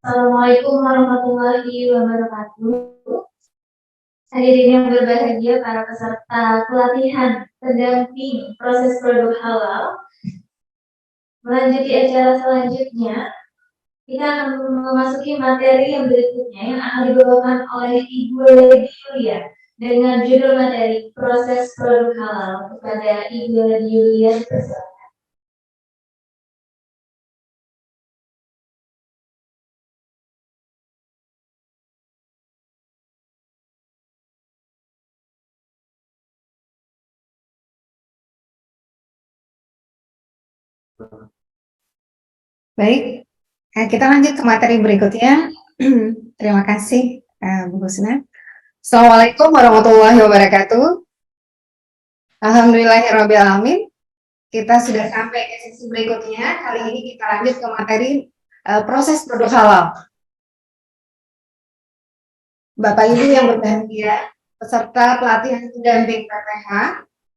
Assalamualaikum warahmatullahi wabarakatuh. Hadirin yang berbahagia, para peserta pelatihan pendamping proses produk halal. Melanjuti acara selanjutnya, kita akan memasuki materi yang berikutnya yang akan dibawakan oleh Ibu Lady Yulia dengan judul materi proses produk halal. Kepada Ibu Lady Yulia, Baik, kita lanjut ke materi berikutnya. Terima kasih, Bu Husna. Assalamualaikum warahmatullahi wabarakatuh. Alhamdulillahirrahmanirrahim. Kita sudah sampai ke sesi berikutnya. Kali ini kita lanjut ke materi proses produk halal. Bapak Ibu yang berbahagia, peserta pelatihan pendamping PPH,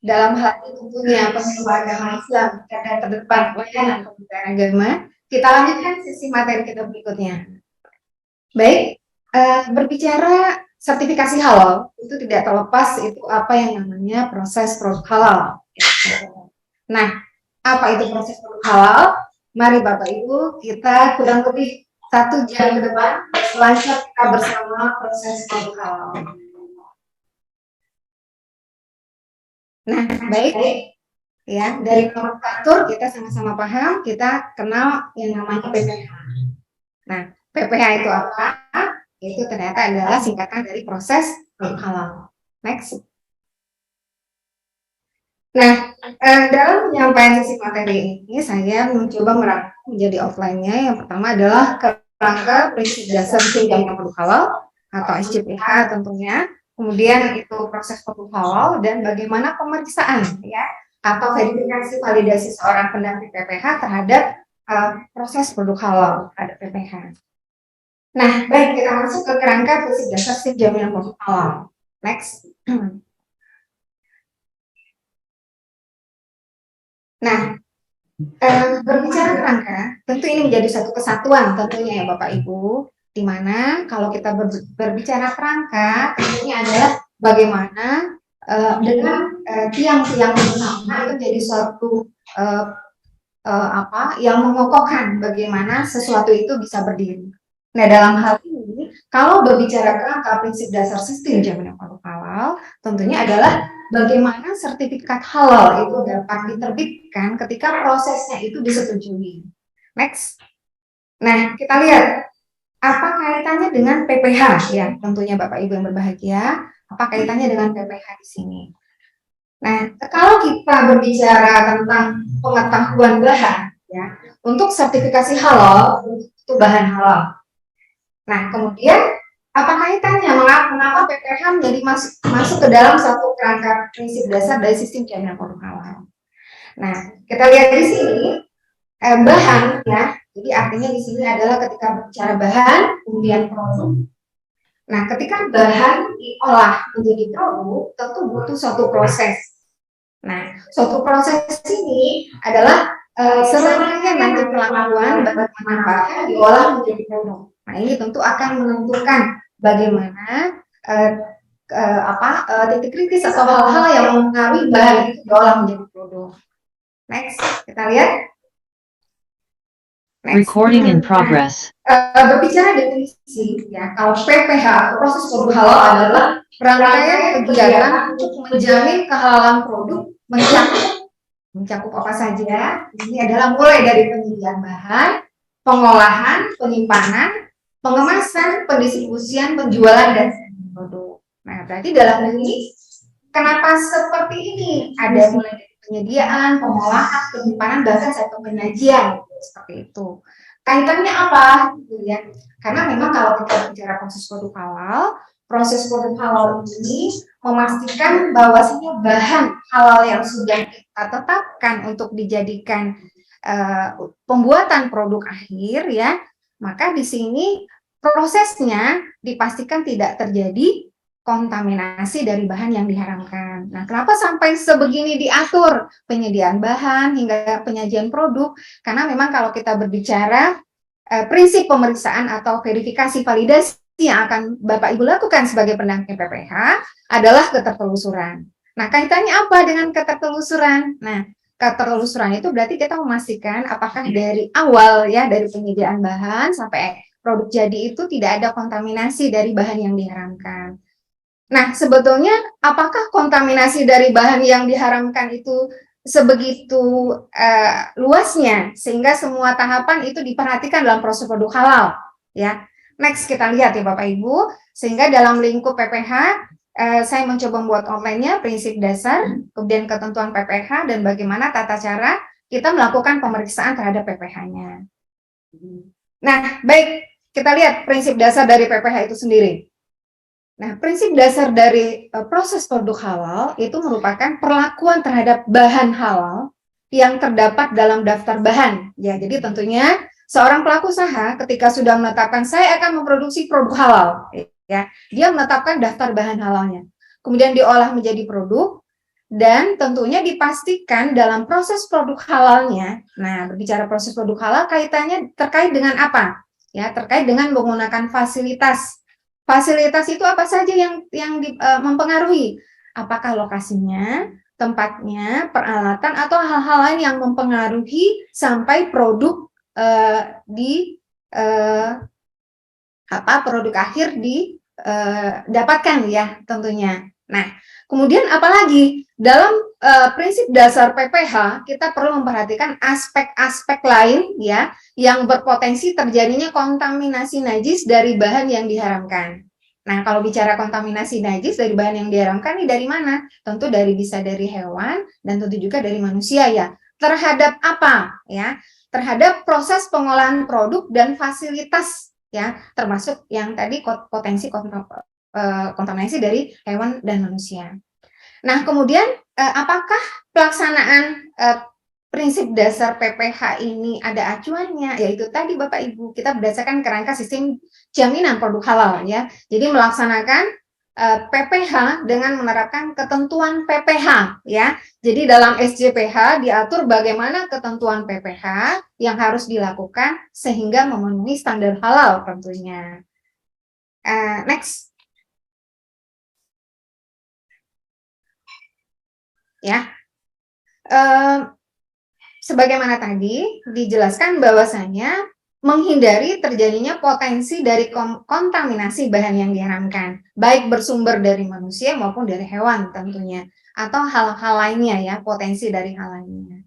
dalam hal ini tentunya pemilu agama Islam dan terdepan pelayanan kementerian agama, kita lanjutkan sesi materi kita berikutnya. Baik, berbicara sertifikasi halal itu tidak terlepas itu apa yang namanya proses produk halal. Nah, apa itu proses produk halal? Mari Bapak Ibu kita kurang lebih 1 jam ke depan lanjut kita bersama proses produk halal. Nah, baik ya, dari nomenklatur kita sama-sama paham, kita kenal yang namanya PPH. Nah, PPH itu apa? Itu ternyata adalah singkatan dari proses produk halal. Next. Nah, dalam penyampaian sesi materi ini saya mencoba merangkum menjadi offline-nya. Yang pertama adalah kerangka prinsip dasar penjamin produk halal atau SCPH tentunya. Kemudian itu proses produk halal dan bagaimana pemeriksaan ya atau verifikasi validasi seorang pendamping PPH terhadap proses produk halal terhadap PPH. Nah, baik, kita masuk ke kerangka prinsip dasar sistem jaminan produk halal. Next. Nah, berbicara kerangka, tentu ini menjadi satu kesatuan tentunya ya Bapak Ibu, di mana kalau kita berbicara kerangka, tentunya adalah bagaimana dengan tiang-tiang bersama itu jadi suatu yang mengokohkan bagaimana sesuatu itu bisa berdiri. Nah, dalam hal ini, kalau berbicara kerangka prinsip dasar sistem jaminan produk halal, tentunya adalah bagaimana sertifikat halal itu dapat diterbitkan ketika prosesnya itu disetujui. Next. Nah, kita lihat apa kaitannya dengan PPH ya, tentunya Bapak Ibu yang berbahagia, apa kaitannya dengan PPH di sini. Nah, kalau kita berbicara tentang pengetahuan bahan ya, untuk sertifikasi halal itu bahan halal. Nah, kemudian apa kaitannya mengapa PPH menjadi masuk ke dalam satu kerangka prinsip dasar dari sistem jaminan produk halal. Nah, kita lihat di sini bahan ya. Jadi artinya di sini adalah ketika berbicara bahan kemudian produk. Nah, ketika bahan diolah menjadi produk, tentu butuh suatu proses. Nah, suatu proses ini adalah serangkaian nanti pelakuan bagaimana bahan diolah menjadi produk. Nah, ini tentu akan menentukan bagaimana titik kritis atau hal-hal yang mempengaruhi bahan itu diolah menjadi produk. Next, kita lihat. Next. Recording in progress. Berbicara definisi, ya, kalau PPH proses produk halal adalah rangkaian kegiatan untuk menjamin kehalalan produk mencakup apa saja. Ini adalah mulai dari penyediaan bahan, pengolahan, penyimpanan, pengemasan, pendistribusian, penjualan dan produk. Nah, berarti dalam ini kenapa seperti ini? Ada mulai dari penyediaan, pengolahan, penyimpanan, bahkan satu penyajian seperti itu. Kaitannya apa? Gitu ya. Karena memang kalau kita bicara proses produk halal ini memastikan bahwasanya bahan halal yang sudah kita tetapkan untuk dijadikan pembuatan produk akhir ya, maka di sini prosesnya dipastikan tidak terjadi kontaminasi dari bahan yang diharamkan. Nah, kenapa sampai sebegini diatur penyediaan bahan hingga penyajian produk? Karena memang kalau kita berbicara prinsip pemeriksaan atau verifikasi validasi yang akan Bapak Ibu lakukan sebagai pendamping PPH adalah ketertelusuran. Nah, kaitannya apa dengan ketertelusuran? Nah, ketertelusuran itu berarti kita memastikan apakah dari awal ya, dari penyediaan bahan sampai produk jadi itu tidak ada kontaminasi dari bahan yang diharamkan. Nah, sebetulnya apakah kontaminasi dari bahan yang diharamkan itu sebegitu luasnya sehingga semua tahapan itu diperhatikan dalam proses produk halal ya. Next kita lihat ya Bapak Ibu, sehingga dalam lingkup PPH saya mencoba membuat outline-nya, prinsip dasar, kemudian ketentuan PPH dan bagaimana tata cara kita melakukan pemeriksaan terhadap PPH-nya. Nah, baik, kita lihat prinsip dasar dari PPH itu sendiri. Nah, prinsip dasar dari proses produk halal itu merupakan perlakuan terhadap bahan halal yang terdapat dalam daftar bahan. Ya, jadi tentunya seorang pelaku usaha ketika sudah menetapkan saya akan memproduksi produk halal, ya, dia menetapkan daftar bahan halalnya. Kemudian diolah menjadi produk dan tentunya dipastikan dalam proses produk halalnya. Nah, berbicara proses produk halal kaitannya terkait dengan apa? Ya, terkait dengan menggunakan fasilitas. Fasilitas itu apa saja yang mempengaruhi? Apakah lokasinya, tempatnya, peralatan, atau hal-hal lain yang mempengaruhi sampai produk produk akhir didapatkan ya tentunya. Nah, kemudian apalagi dalam prinsip dasar PPH kita perlu memperhatikan aspek-aspek lain ya yang berpotensi terjadinya kontaminasi najis dari bahan yang diharamkan. Nah, kalau bicara kontaminasi najis dari bahan yang diharamkan ini dari mana? Tentu bisa dari hewan dan tentu juga dari manusia ya. Terhadap apa ya? Terhadap proses pengolahan produk dan fasilitas ya, termasuk yang tadi potensi kontaminasi dari hewan dan manusia. Nah, kemudian apakah pelaksanaan prinsip dasar PPH ini ada acuannya? Yaitu tadi Bapak Ibu, kita berdasarkan kerangka sistem jaminan produk halal ya. Jadi melaksanakan PPH dengan menerapkan ketentuan PPH ya. Jadi dalam SJPH diatur bagaimana ketentuan PPH yang harus dilakukan sehingga memenuhi standar halal tentunya. Next. Ya. Sebagaimana tadi dijelaskan bahwasanya menghindari terjadinya potensi dari kontaminasi bahan yang diharamkan, baik bersumber dari manusia maupun dari hewan tentunya, atau hal-hal lainnya ya, potensi dari hal lainnya.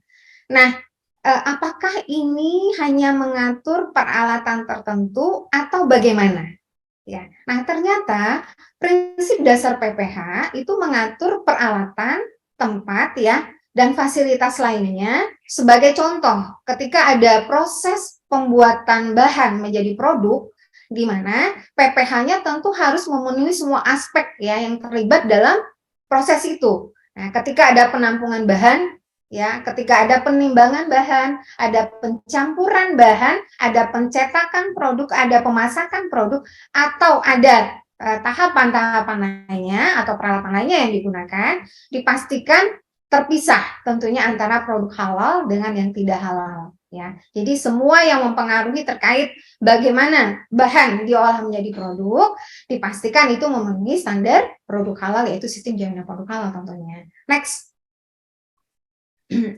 Nah, apakah ini hanya mengatur peralatan tertentu atau bagaimana? Ya, nah ternyata prinsip dasar PPH itu mengatur peralatan, tempat ya, dan fasilitas lainnya. Sebagai contoh, ketika ada proses pembuatan bahan menjadi produk, di mana PPH-nya tentu harus memenuhi semua aspek ya yang terlibat dalam proses itu. Nah, ketika ada penampungan bahan, ya, ketika ada penimbangan bahan, ada pencampuran bahan, ada pencetakan produk, ada pemasakan produk, atau ada tahapan-tahapan lainnya atau peralatan lainnya yang digunakan, dipastikan terpisah tentunya antara produk halal dengan yang tidak halal ya. Jadi semua yang mempengaruhi terkait bagaimana bahan diolah menjadi produk dipastikan itu memenuhi standar produk halal yaitu sistem jaminan produk halal tentunya. Next.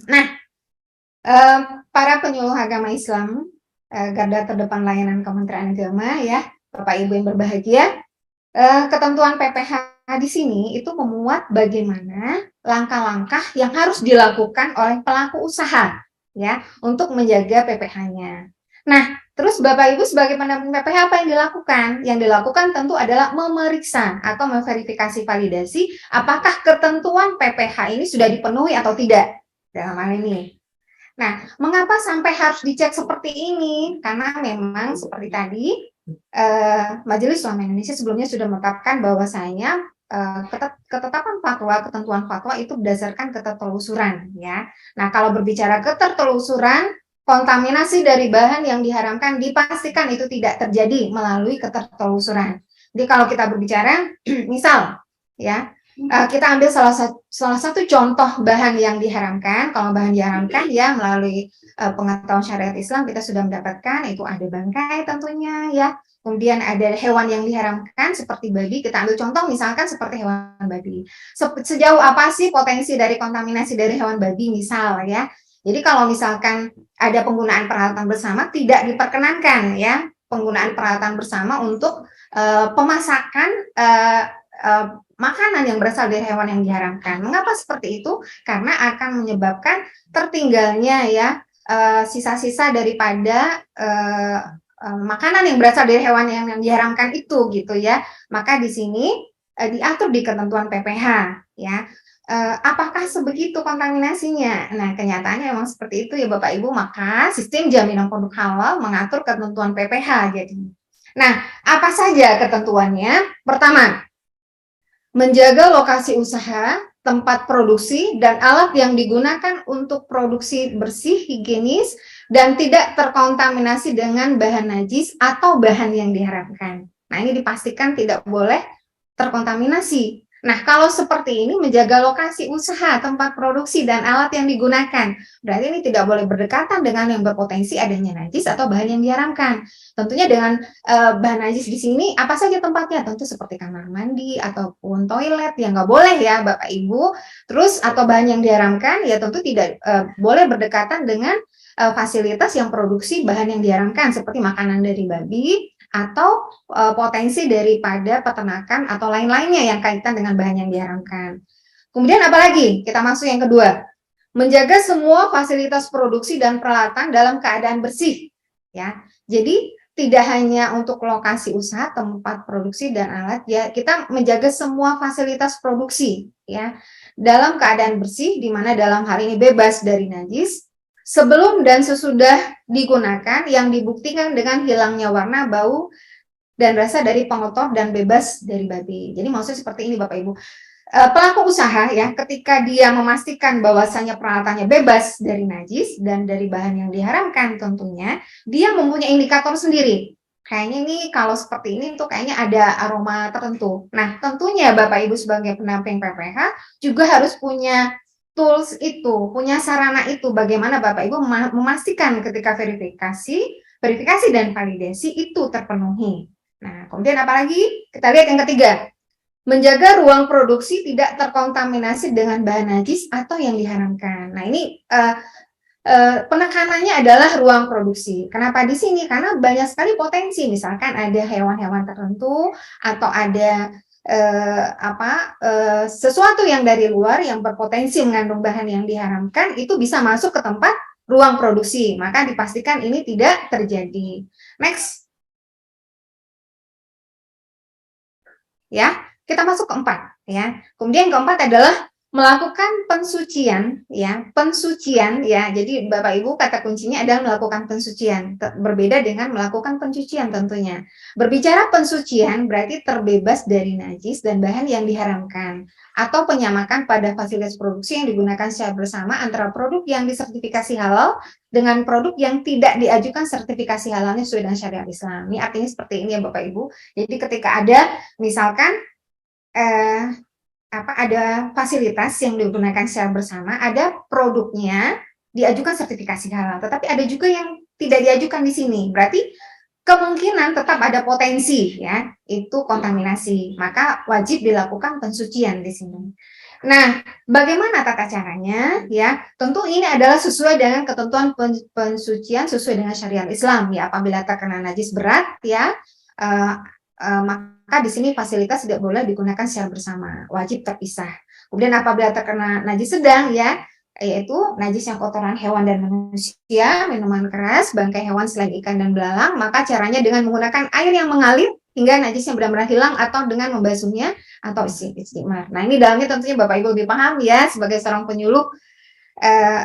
Nah, para penyuluh agama Islam garda terdepan layanan Kementerian Agama ya, Bapak Ibu yang berbahagia, ketentuan PPH di sini itu memuat bagaimana langkah-langkah yang harus dilakukan oleh pelaku usaha ya untuk menjaga PPH-nya. Nah, terus Bapak Ibu sebagai pendamping PPH apa yang dilakukan? Yang dilakukan tentu adalah memeriksa atau memverifikasi validasi apakah ketentuan PPH ini sudah dipenuhi atau tidak dalam hal ini. Nah, mengapa sampai harus dicek seperti ini? Karena memang seperti tadi Majelis Ulama Indonesia sebelumnya sudah menetapkan bahwasanya ketetapan fatwa, ketentuan fatwa itu berdasarkan ketertelusuran ya. Nah, kalau berbicara ketertelusuran, kontaminasi dari bahan yang diharamkan dipastikan itu tidak terjadi melalui ketertelusuran. Jadi kalau kita berbicara misal ya, Kita ambil salah satu contoh bahan yang diharamkan. Kalau bahan diharamkan ya melalui pengetahuan syariat Islam kita sudah mendapatkan itu ada bangkai tentunya ya. Kemudian ada hewan yang diharamkan seperti babi. Kita ambil contoh misalkan seperti hewan babi. Sejauh apa sih potensi dari kontaminasi dari hewan babi misal ya. Jadi kalau misalkan ada penggunaan peralatan bersama tidak diperkenankan ya penggunaan peralatan bersama untuk pemasakan makanan yang berasal dari hewan yang diharamkan. Mengapa seperti itu? Karena akan menyebabkan tertinggalnya ya sisa-sisa daripada makanan yang berasal dari hewan yang diharamkan itu gitu ya. Maka di sini diatur di ketentuan PPH ya. Apakah sebegitu kontaminasinya? Nah, kenyataannya memang seperti itu ya Bapak Ibu, maka sistem jaminan produk halal mengatur ketentuan PPH jadi. Nah, apa saja ketentuannya? Pertama, menjaga lokasi usaha, tempat produksi, dan alat yang digunakan untuk produksi bersih, higienis, dan tidak terkontaminasi dengan bahan najis atau bahan yang diharamkan. Nah, ini dipastikan tidak boleh terkontaminasi. Nah, kalau seperti ini menjaga lokasi usaha, tempat produksi, dan alat yang digunakan. Berarti ini tidak boleh berdekatan dengan yang berpotensi adanya najis atau bahan yang diharamkan. Tentunya dengan bahan najis di sini apa saja tempatnya? Tentu seperti kamar mandi ataupun toilet yang nggak boleh ya Bapak Ibu. Terus atau bahan yang diharamkan ya tentu tidak boleh berdekatan dengan fasilitas yang produksi bahan yang diharamkan seperti makanan dari babi atau potensi daripada peternakan atau lain-lainnya yang kaitan dengan bahan yang diharamkan. Kemudian apalagi? Kita masuk yang kedua. Menjaga semua fasilitas produksi dan peralatan dalam keadaan bersih ya. Jadi tidak hanya untuk lokasi usaha, tempat produksi dan alat ya, kita menjaga semua fasilitas produksi ya dalam keadaan bersih di mana dalam hal ini bebas dari najis sebelum dan sesudah digunakan yang dibuktikan dengan hilangnya warna, bau, dan rasa dari pengotor dan bebas dari babi. Jadi maksudnya seperti ini Bapak Ibu. Pelaku usaha ya ketika dia memastikan bahwasannya peralatannya bebas dari najis dan dari bahan yang diharamkan tentunya, dia mempunyai indikator sendiri. Kayaknya ini kalau seperti ini tuh kayaknya ada aroma tertentu. Nah tentunya Bapak Ibu sebagai pendamping PPH juga harus punya tools itu, punya sarana itu, bagaimana Bapak Ibu memastikan ketika verifikasi dan validasi itu terpenuhi. Nah, kemudian apalagi? Kita lihat yang ketiga, menjaga ruang produksi tidak terkontaminasi dengan bahan najis atau yang diharamkan. Nah, ini penekanannya adalah ruang produksi. Kenapa di sini? Karena banyak sekali potensi, misalkan ada hewan-hewan tertentu atau ada sesuatu yang dari luar yang berpotensi mengandung bahan yang diharamkan itu bisa masuk ke tempat ruang produksi, maka dipastikan ini tidak terjadi. Next. Ya, kita masuk keempat ya. Kemudian keempat adalah melakukan pensucian ya. Jadi Bapak Ibu kata kuncinya adalah melakukan pensucian, berbeda dengan melakukan pencucian tentunya. Berbicara pensucian berarti terbebas dari najis dan bahan yang diharamkan atau penyamakan pada fasilitas produksi yang digunakan secara bersama antara produk yang disertifikasi halal dengan produk yang tidak diajukan sertifikasi halalnya sesuai dengan syariat Islam. Ini artinya seperti ini ya Bapak Ibu. Jadi ketika ada misalkan ada fasilitas yang digunakan secara bersama, ada produknya diajukan sertifikasi halal, tetapi ada juga yang tidak diajukan di sini. Berarti kemungkinan tetap ada potensi ya, itu kontaminasi. Maka wajib dilakukan pensucian di sini. Nah, bagaimana tata caranya? Ya, tentu ini adalah sesuai dengan ketentuan pensucian sesuai dengan syariat Islam ya. Apabila terkena najis berat ya, maka di sini fasilitas tidak boleh digunakan secara bersama, wajib terpisah. Kemudian apabila terkena najis sedang ya, yaitu najis yang kotoran hewan dan manusia, minuman keras, bangkai hewan selain ikan dan belalang, maka caranya dengan menggunakan air yang mengalir hingga najisnya benar-benar hilang atau dengan membasuhnya atau istimar. Nah ini dalamnya tentunya Bapak Ibu lebih paham ya, sebagai seorang penyuluh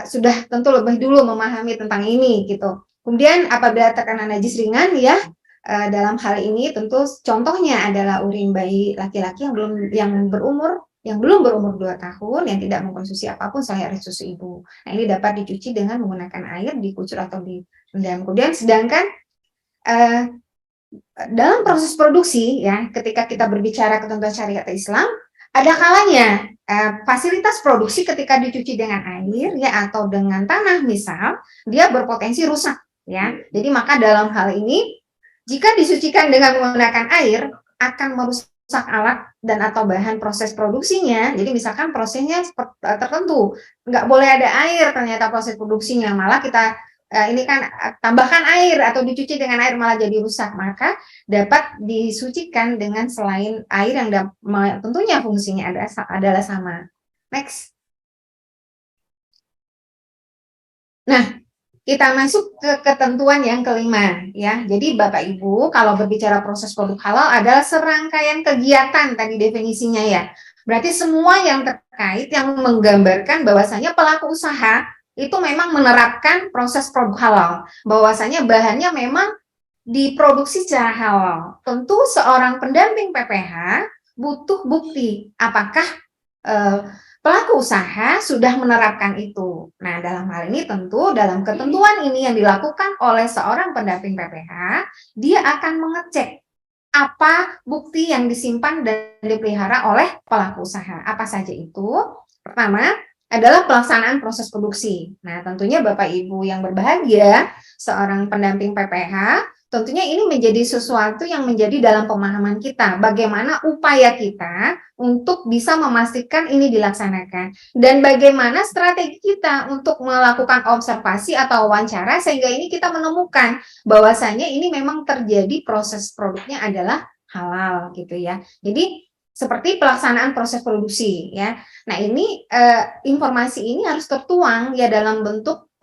sudah tentu lebih dulu memahami tentang ini gitu. Kemudian apabila terkena najis ringan ya, dalam hal ini tentu contohnya adalah urin bayi laki-laki yang belum berumur 2 tahun yang tidak mengkonsumsi apapun selain air susu ibu. Nah, ini dapat dicuci dengan menggunakan air, dikucur atau direndam. Kemudian sedangkan dalam proses produksi ya, ketika kita berbicara ketentuan syariat Islam, Ada kalanya fasilitas produksi ketika dicuci dengan air ya atau dengan tanah misal, dia berpotensi rusak ya. Jadi maka dalam hal ini jika disucikan dengan menggunakan air akan merusak alat dan atau bahan proses produksinya. Jadi misalkan prosesnya tertentu, nggak boleh ada air ternyata proses produksinya, malah kita ini kan tambahkan air atau dicuci dengan air malah jadi rusak, maka dapat disucikan dengan selain air yang tentunya fungsinya adalah sama. Next. Nah, kita masuk ke ketentuan yang kelima ya. Jadi Bapak Ibu kalau berbicara proses produk halal adalah serangkaian kegiatan tadi definisinya ya. Berarti semua yang terkait yang menggambarkan bahwasanya pelaku usaha itu memang menerapkan proses produk halal. Bahwasanya bahannya memang diproduksi secara halal. Tentu seorang pendamping PPH butuh bukti apakah pelaku usaha sudah menerapkan itu. Nah, dalam hal ini tentu dalam ketentuan ini yang dilakukan oleh seorang pendamping PPH, dia akan mengecek apa bukti yang disimpan dan dipelihara oleh pelaku usaha. Apa saja itu? Pertama, adalah pelaksanaan proses produksi. Nah, tentunya Bapak Ibu yang berbahagia, seorang pendamping PPH, tentunya ini menjadi sesuatu yang menjadi dalam pemahaman kita, bagaimana upaya kita untuk bisa memastikan ini dilaksanakan, dan bagaimana strategi kita untuk melakukan observasi atau wawancara, sehingga ini kita menemukan bahwasanya ini memang terjadi proses produknya adalah halal gitu ya. Jadi seperti pelaksanaan proses produksi ya. Nah ini informasi ini harus tertuang ya dalam bentuk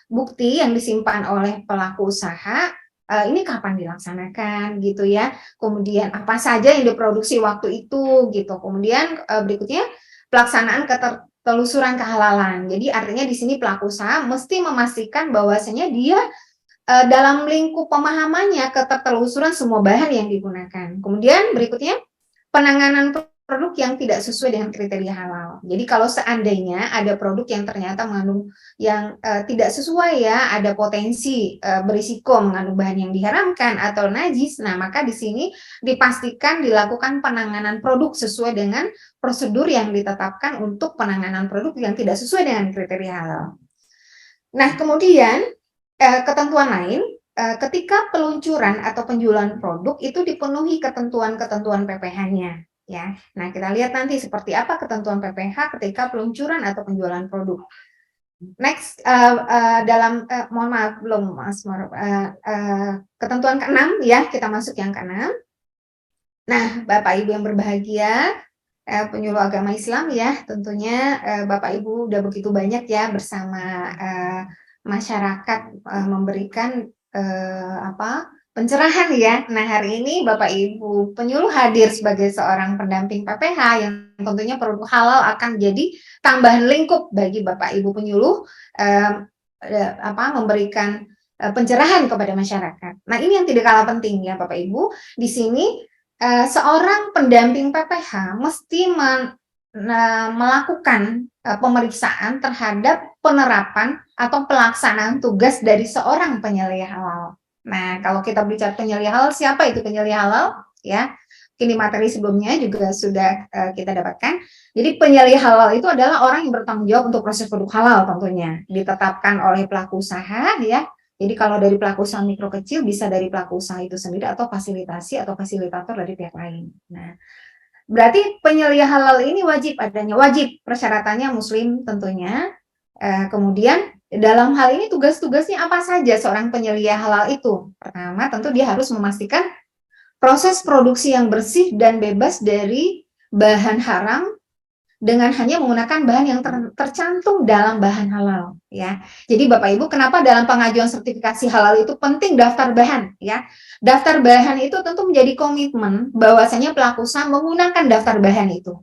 bukti yang disimpan oleh pelaku usaha. Ini kapan dilaksanakan gitu ya, kemudian apa saja yang diproduksi waktu itu gitu, kemudian berikutnya pelaksanaan ketelusuran kehalalan. Jadi artinya di sini pelaku usaha mesti memastikan bahwasanya dia dalam lingkup pemahamannya ketertelusuran semua bahan yang digunakan. Kemudian berikutnya penanganan produk yang tidak sesuai dengan kriteria halal. Jadi kalau seandainya ada produk yang ternyata mengandung yang tidak sesuai ya, ada potensi berisiko mengandung bahan yang diharamkan atau najis, nah maka di sini dipastikan dilakukan penanganan produk sesuai dengan prosedur yang ditetapkan untuk penanganan produk yang tidak sesuai dengan kriteria halal. Nah kemudian ketentuan lain, ketika peluncuran atau penjualan produk itu dipenuhi ketentuan-ketentuan PPH-nya. Ya, nah kita lihat nanti seperti apa ketentuan PPH ketika peluncuran atau penjualan produk. Next, dalam mohon maaf belum Mas ketentuan ke-6 ya, kita masuk yang ke-6. Nah, Bapak Ibu yang berbahagia, penyuluh agama Islam ya, tentunya Bapak Ibu udah begitu banyak ya bersama masyarakat memberikan pencerahan ya. Nah hari ini Bapak Ibu penyuluh hadir sebagai seorang pendamping PPH yang tentunya produk halal akan jadi tambahan lingkup bagi Bapak Ibu penyuluh memberikan pencerahan kepada masyarakat. Nah ini yang tidak kalah penting ya Bapak Ibu. Di sini seorang pendamping PPH mesti melakukan pemeriksaan terhadap penerapan atau pelaksanaan tugas dari seorang penyelia halal. Nah, kalau kita bicara penyelia halal, siapa itu penyelia halal? Ya, kini materi sebelumnya juga sudah kita dapatkan. Jadi penyelia halal itu adalah orang yang bertanggung jawab untuk proses produk halal tentunya, ditetapkan oleh pelaku usaha ya. Jadi kalau dari pelaku usaha mikro kecil bisa dari pelaku usaha itu sendiri atau fasilitasi atau fasilitator dari pihak lain. Nah, berarti penyelia halal ini wajib persyaratannya muslim tentunya. Kemudian dalam hal ini tugas-tugasnya apa saja seorang penyelia halal itu? Pertama, tentu dia harus memastikan proses produksi yang bersih dan bebas dari bahan haram dengan hanya menggunakan bahan yang tercantum dalam bahan halal ya. Jadi Bapak Ibu, kenapa dalam pengajuan sertifikasi halal itu penting daftar bahan ya? Daftar bahan itu tentu menjadi komitmen bahwasanya pelaku usaha menggunakan daftar bahan itu.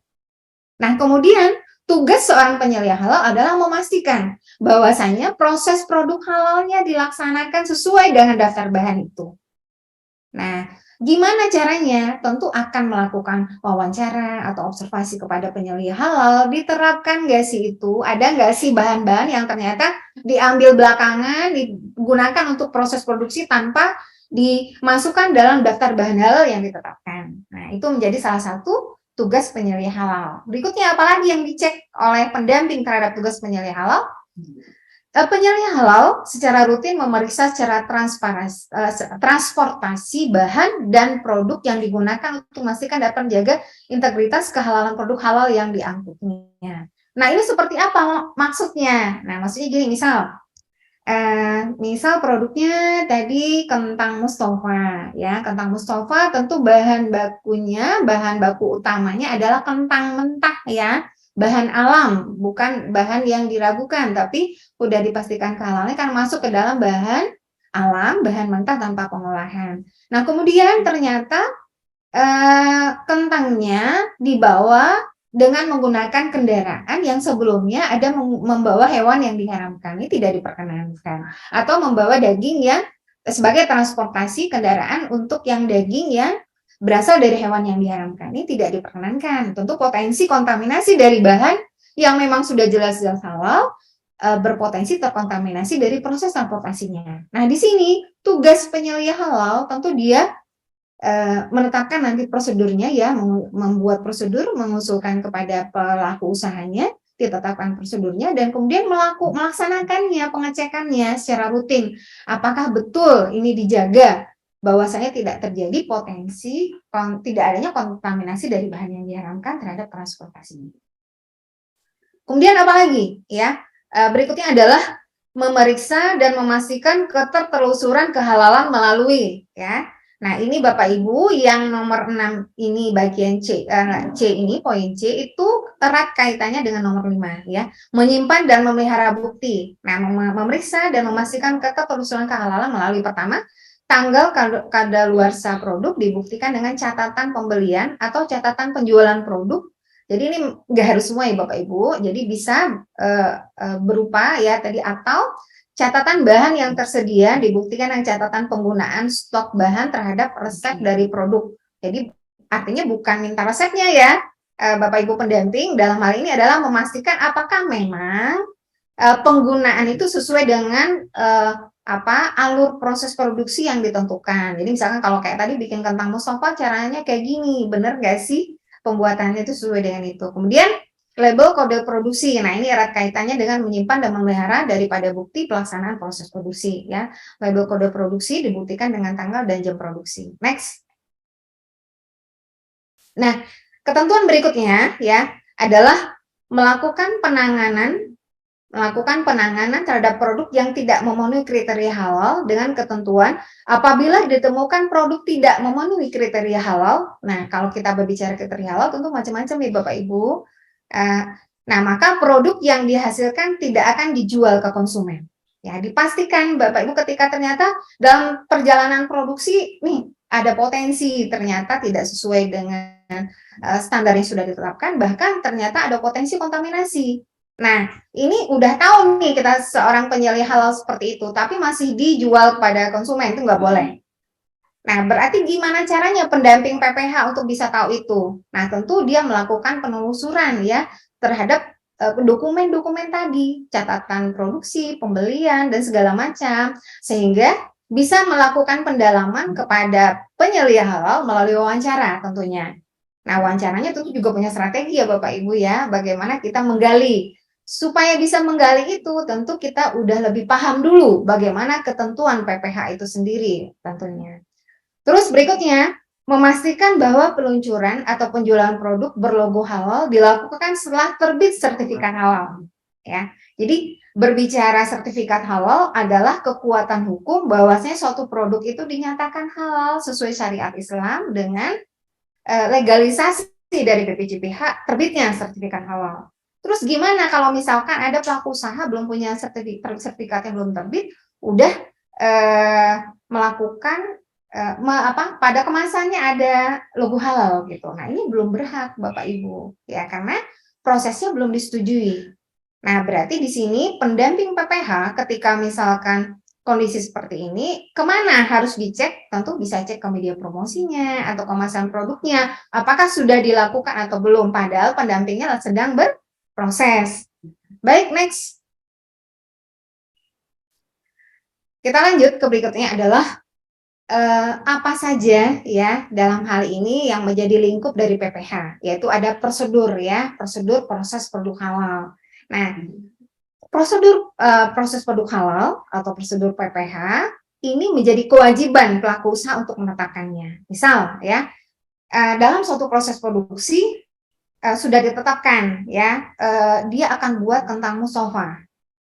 Nah, kemudian tugas seorang penyelia halal adalah memastikan bahwasanya proses produk halalnya dilaksanakan sesuai dengan daftar bahan itu. Nah, gimana caranya? Tentu akan melakukan wawancara atau observasi kepada penyelia halal. Diterapkan nggak sih itu? Ada nggak sih bahan-bahan yang ternyata diambil belakangan, digunakan untuk proses produksi tanpa dimasukkan dalam daftar bahan halal yang ditetapkan. Nah, itu menjadi salah satu tugas penyelesaian halal. Berikutnya apalagi yang dicek oleh pendamping terhadap tugas penyelesaian halal? Penyelesaian halal secara rutin memeriksa secara transportasi bahan dan produk yang digunakan untuk memastikan dapat menjaga integritas kehalalan produk halal yang diangkutnya. Nah, ini seperti apa maksudnya? Nah, maksudnya gini, misal produknya tadi kentang Mustafa, ya, kentang Mustafa tentu bahan baku utamanya adalah kentang mentah, ya, bahan alam, bukan bahan yang diragukan, tapi udah dipastikan kehalalnya kan masuk ke dalam bahan alam, bahan mentah tanpa pengolahan. Nah, kemudian ternyata kentangnya dibawa dengan menggunakan kendaraan yang sebelumnya ada membawa hewan yang diharamkan, ini tidak diperkenankan, atau membawa daging yang sebagai transportasi kendaraan untuk yang daging yang berasal dari hewan yang diharamkan, ini tidak diperkenankan. Tentu potensi kontaminasi dari bahan yang memang sudah jelas-jelas halal berpotensi terkontaminasi dari proses transportasinya. Nah, di sini tugas penyelia halal tentu dia menetapkan nanti prosedurnya, ya, membuat prosedur, mengusulkan kepada pelaku usahanya, ditetapkan prosedurnya, dan kemudian melaksanakannya, pengecekannya secara rutin. Apakah betul ini dijaga bahwasanya tidak terjadi potensi tidak adanya kontaminasi dari bahan yang diharamkan terhadap transportasi. Kemudian apa lagi, ya? Berikutnya adalah memeriksa dan memastikan ketertelusuran kehalalan melalui, ya. Nah, ini Bapak Ibu yang nomor 6 ini bagian C ini, poin C itu erat kaitannya dengan nomor 5, ya. Menyimpan dan memelihara bukti. Nah, memeriksa dan memastikan ketertelusuran kehalalan melalui pertama, tanggal kadaluarsa produk dibuktikan dengan catatan pembelian atau catatan penjualan produk. Jadi ini nggak harus semua, ya Bapak Ibu. Jadi bisa berupa, ya, tadi, atau catatan bahan yang tersedia dibuktikan dengan catatan penggunaan stok bahan terhadap resep dari produk. Jadi artinya bukan minta resepnya, ya, Bapak Ibu pendamping. Dalam hal ini adalah memastikan apakah memang penggunaan itu sesuai dengan alur proses produksi yang ditentukan. Jadi misalkan kalau kayak tadi bikin kentang Mustafa caranya kayak gini, bener nggak sih pembuatannya itu sesuai dengan itu. Kemudian label kode produksi. Nah, ini erat kaitannya dengan menyimpan dan memelihara daripada bukti pelaksanaan proses produksi, ya. Label kode produksi dibuktikan dengan tanggal dan jam produksi. Next. Nah, ketentuan berikutnya, ya, adalah melakukan penanganan terhadap produk yang tidak memenuhi kriteria halal dengan ketentuan apabila ditemukan produk tidak memenuhi kriteria halal. Nah, kalau kita berbicara kriteria halal tentu macam-macam, ya Bapak Ibu. Nah, maka produk yang dihasilkan tidak akan dijual ke konsumen. Ya, dipastikan Bapak Ibu ketika ternyata dalam perjalanan produksi nih ada potensi ternyata tidak sesuai dengan standar yang sudah ditetapkan, bahkan ternyata ada potensi kontaminasi. Nah, ini udah tahu nih kita seorang penyelia halal seperti itu, tapi masih dijual kepada konsumen, itu nggak boleh. Nah, berarti gimana caranya pendamping PPH untuk bisa tahu itu? Nah, tentu dia melakukan penelusuran, ya, terhadap dokumen-dokumen tadi, catatan produksi, pembelian, dan segala macam, sehingga bisa melakukan pendalaman kepada penyelia halal melalui wawancara tentunya. Nah, wawancaranya tentu juga punya strategi, ya Bapak Ibu, ya, bagaimana kita menggali. Supaya bisa menggali itu, tentu kita udah lebih paham dulu bagaimana ketentuan PPH itu sendiri tentunya. Terus berikutnya, memastikan bahwa peluncuran atau penjualan produk berlogo halal dilakukan setelah terbit sertifikat halal. Ya, jadi berbicara sertifikat halal adalah kekuatan hukum bahwasanya suatu produk itu dinyatakan halal sesuai syariat Islam dengan legalisasi dari BPJPH terbitnya sertifikat halal. Terus gimana kalau misalkan ada pelaku usaha belum punya sertifikat yang belum terbit, udah melakukan pada kemasannya ada logo halal gitu. Nah, ini belum berhak Bapak Ibu, ya, karena prosesnya belum disetujui. Nah, berarti di sini pendamping PPH ketika misalkan kondisi seperti ini, kemana harus dicek? Tentu bisa cek ke media promosinya atau kemasan produknya, apakah sudah dilakukan atau belum, padahal pendampingnya sedang berproses. Baik, next. Kita lanjut ke berikutnya adalah apa saja ya dalam hal ini yang menjadi lingkup dari PPH, yaitu ada prosedur ya, prosedur proses produk halal. Nah, prosedur proses produk halal atau prosedur PPH ini menjadi kewajiban pelaku usaha untuk menetapkannya. Misal ya, dalam suatu proses produksi sudah ditetapkan ya, dia akan buat kentang mustofa.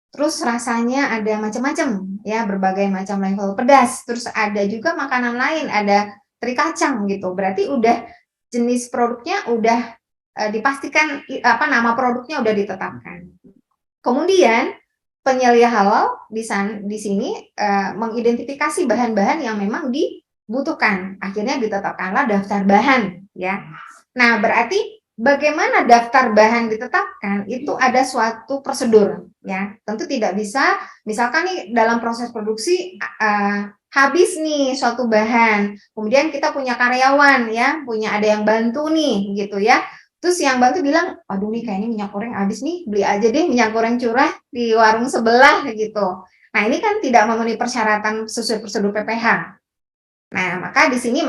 Terus rasanya ada macam-macam ya, berbagai macam level pedas. Terus ada juga makanan lain, ada teri kacang gitu. Berarti udah jenis produknya udah dipastikan, nama produknya udah ditetapkan. Kemudian penyelia halal di sini mengidentifikasi bahan-bahan yang memang dibutuhkan. Akhirnya ditetapkanlah daftar bahan ya. Nah, berarti bagaimana daftar bahan ditetapkan itu ada suatu prosedur ya. Tentu tidak bisa misalkan nih dalam proses produksi habis nih suatu bahan. Kemudian kita punya karyawan ya, ada yang bantu nih gitu ya. Terus yang bantu bilang, aduh nih kayaknya minyak goreng habis nih, beli aja deh minyak goreng curah di warung sebelah gitu. Nah, ini kan tidak memenuhi persyaratan sesuai prosedur PPH. Nah, maka di sini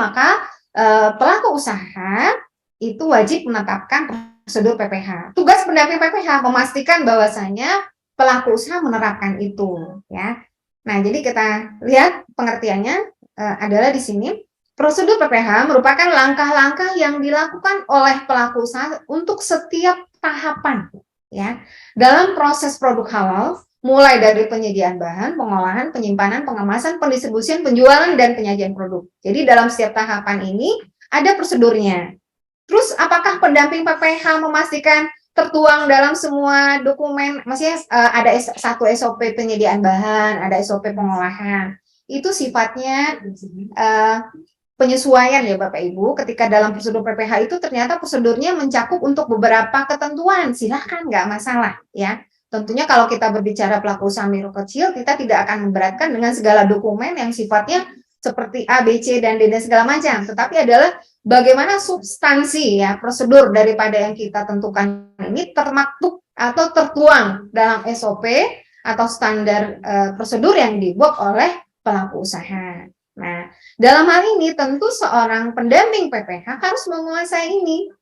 pelaku usaha itu wajib menetapkan prosedur PPH. Tugas pendamping PPH memastikan bahwasanya pelaku usaha menerapkan itu ya. Nah, jadi kita lihat pengertiannya adalah di sini. Prosedur PPH merupakan langkah-langkah yang dilakukan oleh pelaku usaha untuk setiap tahapan ya dalam proses produk halal, mulai dari penyediaan bahan, pengolahan, penyimpanan, pengemasan, pendistribusian, penjualan, dan penyajian produk. Jadi dalam setiap tahapan ini ada prosedurnya. Terus apakah pendamping PPH memastikan tertuang dalam semua dokumen, maksudnya ada satu SOP penyediaan bahan, ada SOP pengolahan. Itu sifatnya penyesuaian ya Bapak Ibu, ketika dalam prosedur PPH itu ternyata prosedurnya mencakup untuk beberapa ketentuan, silahkan nggak masalah ya. Tentunya kalau kita berbicara pelaku usaha mikro kecil, kita tidak akan memberatkan dengan segala dokumen yang sifatnya seperti A, B, C, dan D, dan segala macam. Tetapi adalah bagaimana substansi ya prosedur daripada yang kita tentukan ini termaktub atau tertuang dalam SOP atau standar prosedur yang dibuat oleh pelaku usaha. Nah, dalam hal ini tentu seorang pendamping PPH harus menguasai ini.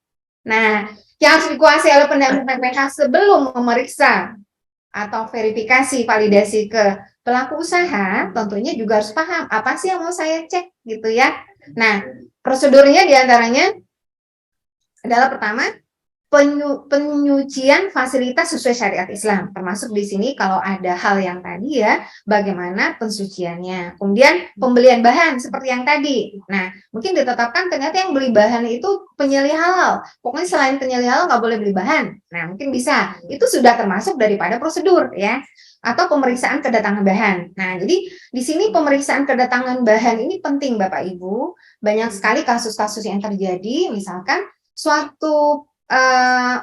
Nah, yang harus dikuasai oleh pendamping PPH sebelum memeriksa atau verifikasi validasi ke pelaku usaha, tentunya juga harus paham apa sih yang mau saya cek gitu ya. Nah, prosedurnya diantaranya adalah pertama, penyucian fasilitas sesuai syariat Islam, termasuk di sini kalau ada hal yang tadi ya, bagaimana pensuciannya. Kemudian pembelian bahan seperti yang tadi. Nah, mungkin ditetapkan ternyata yang beli bahan itu penyelia halal. Pokoknya selain penyelia halal nggak boleh beli bahan. Nah, mungkin bisa. Itu sudah termasuk daripada prosedur ya. Atau pemeriksaan kedatangan bahan. Nah, jadi di sini pemeriksaan kedatangan bahan ini penting Bapak Ibu. Banyak sekali kasus-kasus yang terjadi, misalkan suatu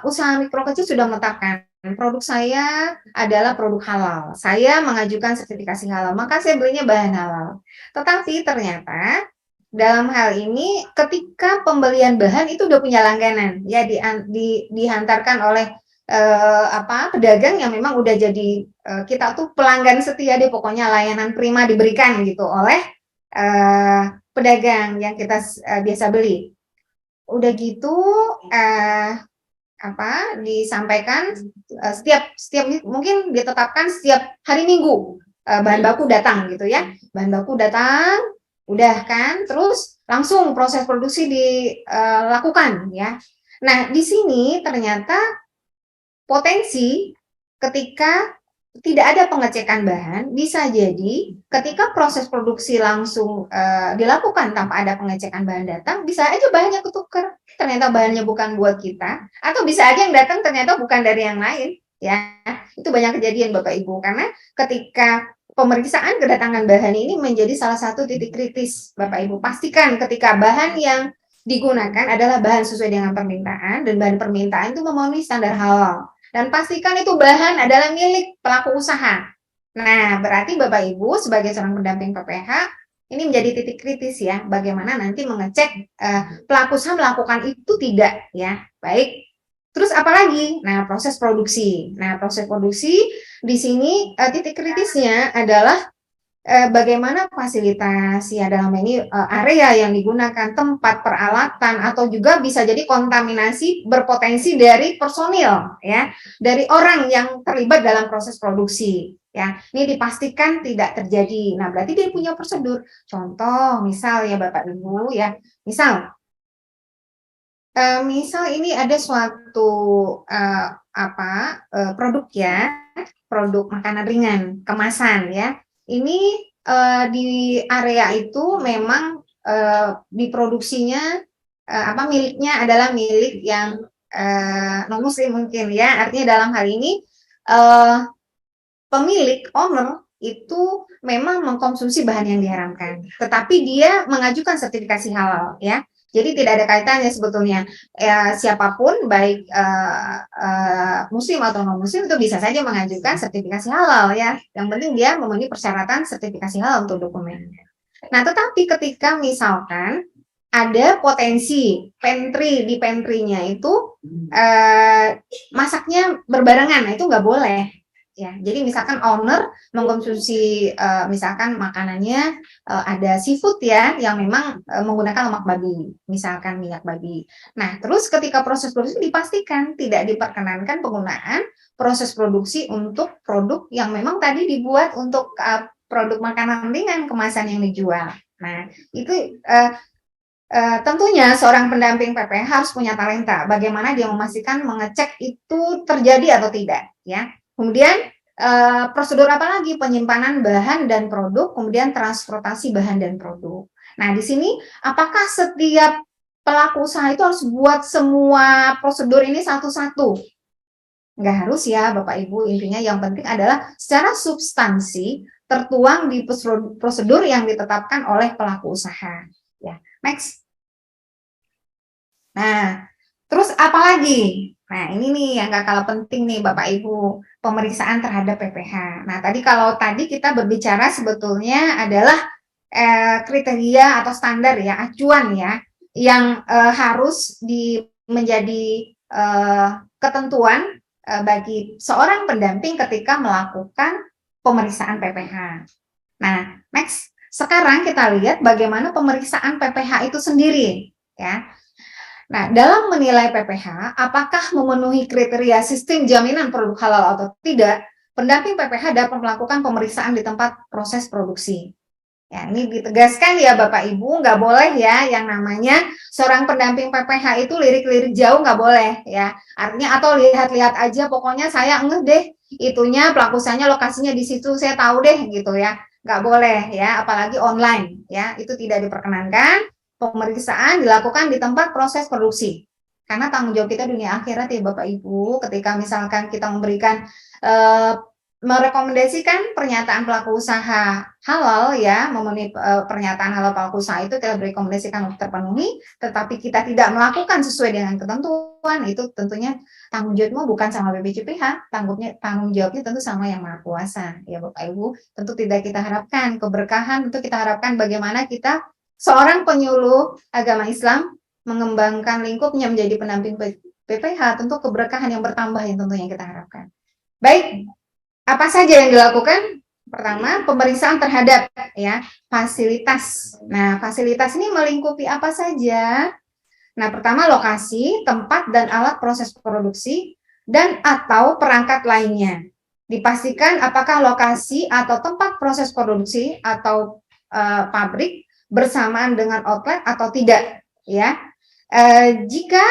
usaha mikro kecil sudah menetapkan produk saya adalah produk halal. Saya mengajukan sertifikasi halal, maka saya belinya bahan halal. Tetapi ternyata dalam hal ini ketika pembelian bahan itu udah punya langganan, ya dihantarkan oleh pedagang yang memang udah jadi kita tuh pelanggan setia deh, pokoknya layanan prima diberikan gitu oleh pedagang yang kita biasa beli. Udah gitu disampaikan setiap mungkin ditetapkan setiap hari Minggu bahan baku datang gitu ya. Bahan baku datang, udah kan, terus langsung proses produksi dilakukan ya. Nah, di sini ternyata potensi ketika tidak ada pengecekan bahan, bisa jadi ketika proses produksi langsung dilakukan tanpa ada pengecekan bahan datang, bisa aja bahannya ketukar, ternyata bahannya bukan buat kita, atau bisa aja yang datang ternyata bukan dari yang lain, ya. Itu banyak kejadian Bapak Ibu, karena ketika pemeriksaan kedatangan bahan ini menjadi salah satu titik kritis Bapak Ibu. Pastikan ketika bahan yang digunakan adalah bahan sesuai dengan permintaan, dan bahan permintaan itu memenuhi standar halal. Dan pastikan itu bahan adalah milik pelaku usaha. Nah, berarti Bapak Ibu sebagai seorang pendamping PPH, ini menjadi titik kritis ya, bagaimana nanti mengecek pelaku usaha melakukan itu tidak ya. Baik. Terus apa lagi? Nah, proses produksi. Nah, proses produksi di sini titik kritisnya adalah bagaimana fasilitas ya dalam ini area yang digunakan, tempat peralatan, atau juga bisa jadi kontaminasi berpotensi dari personil ya, dari orang yang terlibat dalam proses produksi ya. Ini dipastikan tidak terjadi. Nah, berarti dia punya prosedur. Contoh, misal ya Bapak Ibu ya, misal misal ini ada suatu produk ya, produk makanan ringan, kemasan ya. Ini di area itu memang diproduksinya miliknya adalah milik yang non muslim mungkin ya. Artinya dalam hal ini pemilik owner itu memang mengkonsumsi bahan yang diharamkan, tetapi dia mengajukan sertifikasi halal ya. Jadi tidak ada kaitannya sebetulnya siapapun baik muslim atau non muslim itu bisa saja mengajukan sertifikasi halal ya. Yang penting dia memenuhi persyaratan sertifikasi halal untuk dokumennya. Nah, tetapi ketika misalkan ada potensi di pantry-nya itu masaknya berbarengan, nah itu nggak boleh. Ya, jadi misalkan owner mengkonsumsi misalkan makanannya ada seafood ya yang memang menggunakan lemak babi, misalkan minyak babi. Nah, terus ketika proses produksi dipastikan tidak diperkenankan penggunaan proses produksi untuk produk yang memang tadi dibuat untuk produk makanan ringan kemasan yang dijual. Nah, itu tentunya seorang pendamping PPH harus punya talenta bagaimana dia memastikan mengecek itu terjadi atau tidak ya. Kemudian prosedur apa lagi? Penyimpanan bahan dan produk, kemudian transportasi bahan dan produk. Nah, di sini apakah setiap pelaku usaha itu harus buat semua prosedur ini satu-satu? Nggak harus ya, Bapak Ibu. Intinya yang penting adalah secara substansi tertuang di prosedur yang ditetapkan oleh pelaku usaha. Ya, next. Nah, terus apa lagi? Nah, ini nih yang gak kalah penting nih Bapak Ibu, pemeriksaan terhadap PPH. Nah, tadi kita berbicara sebetulnya adalah kriteria atau standar ya, acuan ya, yang harus menjadi ketentuan bagi seorang pendamping ketika melakukan pemeriksaan PPH. Nah, next. Sekarang kita lihat bagaimana pemeriksaan PPH itu sendiri ya. Nah, dalam menilai PPH, apakah memenuhi kriteria sistem jaminan produk halal atau tidak, pendamping PPH dapat melakukan pemeriksaan di tempat proses produksi. Ya, ini ditegaskan ya Bapak Ibu, nggak boleh ya yang namanya seorang pendamping PPH itu lirik-lirik jauh, nggak boleh ya. Artinya atau lihat-lihat aja, pokoknya saya ngeh deh, itunya pelaku usahanya lokasinya di situ, saya tahu deh gitu ya. Nggak boleh ya, apalagi online ya, itu tidak diperkenankan. Pemeriksaan dilakukan di tempat proses produksi. Karena tanggung jawab kita dunia akhirat ya Bapak Ibu, ketika misalkan kita memberikan merekomendasikan pernyataan pelaku usaha halal ya, memenuhi pernyataan halal pelaku usaha itu kita rekomendasikan untuk terpenuhi, tetapi kita tidak melakukan sesuai dengan ketentuan, itu tentunya tanggung jawabnya bukan sama BPJPH, tanggung jawabnya tentu sama yang Maha Kuasa ya Bapak Ibu. Tentu tidak kita harapkan keberkahan, tentu kita harapkan bagaimana kita seorang penyuluh agama Islam mengembangkan lingkupnya menjadi pendamping PPH, tentu keberkahan yang bertambah yang tentunya kita harapkan. Baik, apa saja yang dilakukan? Pertama, pemeriksaan terhadap ya fasilitas. Nah, fasilitas ini melingkupi apa saja? Nah, pertama lokasi, tempat dan alat proses produksi dan atau perangkat lainnya. Dipastikan apakah lokasi atau tempat proses produksi atau pabrik bersamaan dengan outlet atau tidak ya. Jika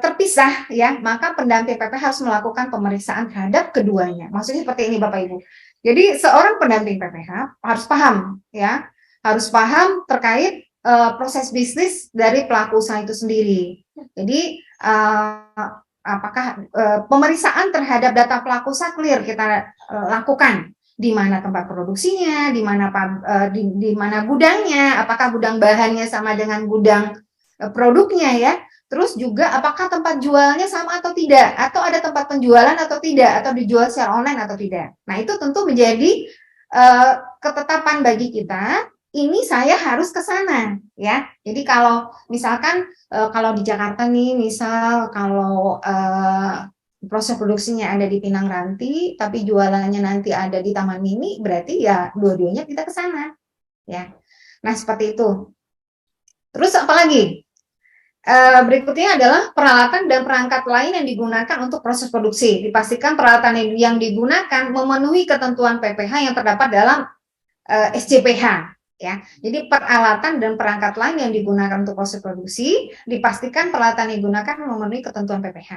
terpisah ya, maka pendamping PP harus melakukan pemeriksaan terhadap keduanya. Maksudnya seperti ini Bapak Ibu. Jadi seorang pendamping PPH harus paham ya, harus paham terkait proses bisnis dari pelaku usaha itu sendiri. Jadi apakah pemeriksaan terhadap data pelaku usaha clear kita lakukan, di mana tempat produksinya, di mana gudangnya, apakah gudang bahannya sama dengan gudang produknya ya. Terus juga apakah tempat jualnya sama atau tidak, atau ada tempat penjualan atau tidak, atau dijual secara online atau tidak. Nah, itu tentu menjadi ketetapan bagi kita, ini saya harus ke sana ya. Jadi kalau misalkan kalau di Jakarta nih, misal kalau proses produksinya ada di Pinang Ranti, tapi jualannya nanti ada di Taman Mini, berarti ya dua-duanya kita ke sana, ya. Nah, seperti itu. Terus apa lagi? Berikutnya adalah peralatan dan perangkat lain yang digunakan untuk proses produksi. Dipastikan peralatan yang digunakan memenuhi ketentuan PPH yang terdapat dalam SJPH. Ya, jadi peralatan dan perangkat lain yang digunakan untuk proses produksi, dipastikan peralatan yang digunakan memenuhi ketentuan PPH.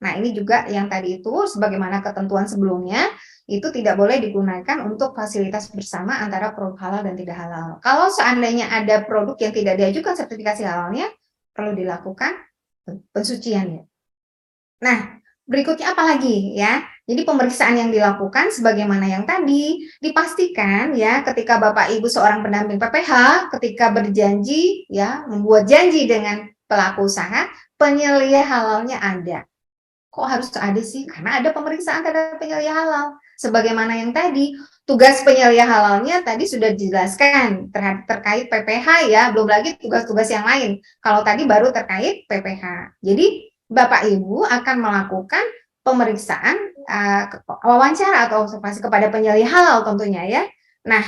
Nah, ini juga yang tadi itu, sebagaimana ketentuan sebelumnya, itu tidak boleh digunakan untuk fasilitas bersama antara produk halal dan tidak halal. Kalau seandainya ada produk yang tidak diajukan sertifikasi halalnya, perlu dilakukan pensucian, ya. Nah, berikutnya apa lagi, ya? Jadi pemeriksaan yang dilakukan sebagaimana yang tadi, dipastikan ya ketika Bapak Ibu seorang pendamping PPH ketika berjanji ya, membuat janji dengan pelaku usaha, penyelia halalnya ada. Kok harus ada sih? Karena ada pemeriksaan terhadap penyelia halal. Sebagaimana yang tadi, tugas penyelia halalnya tadi sudah dijelaskan terkait PPH ya, belum lagi tugas-tugas yang lain. Kalau tadi baru terkait PPH. Jadi Bapak Ibu akan melakukan pemeriksaan wawancara atau observasi kepada penyelia halal tentunya ya. Nah,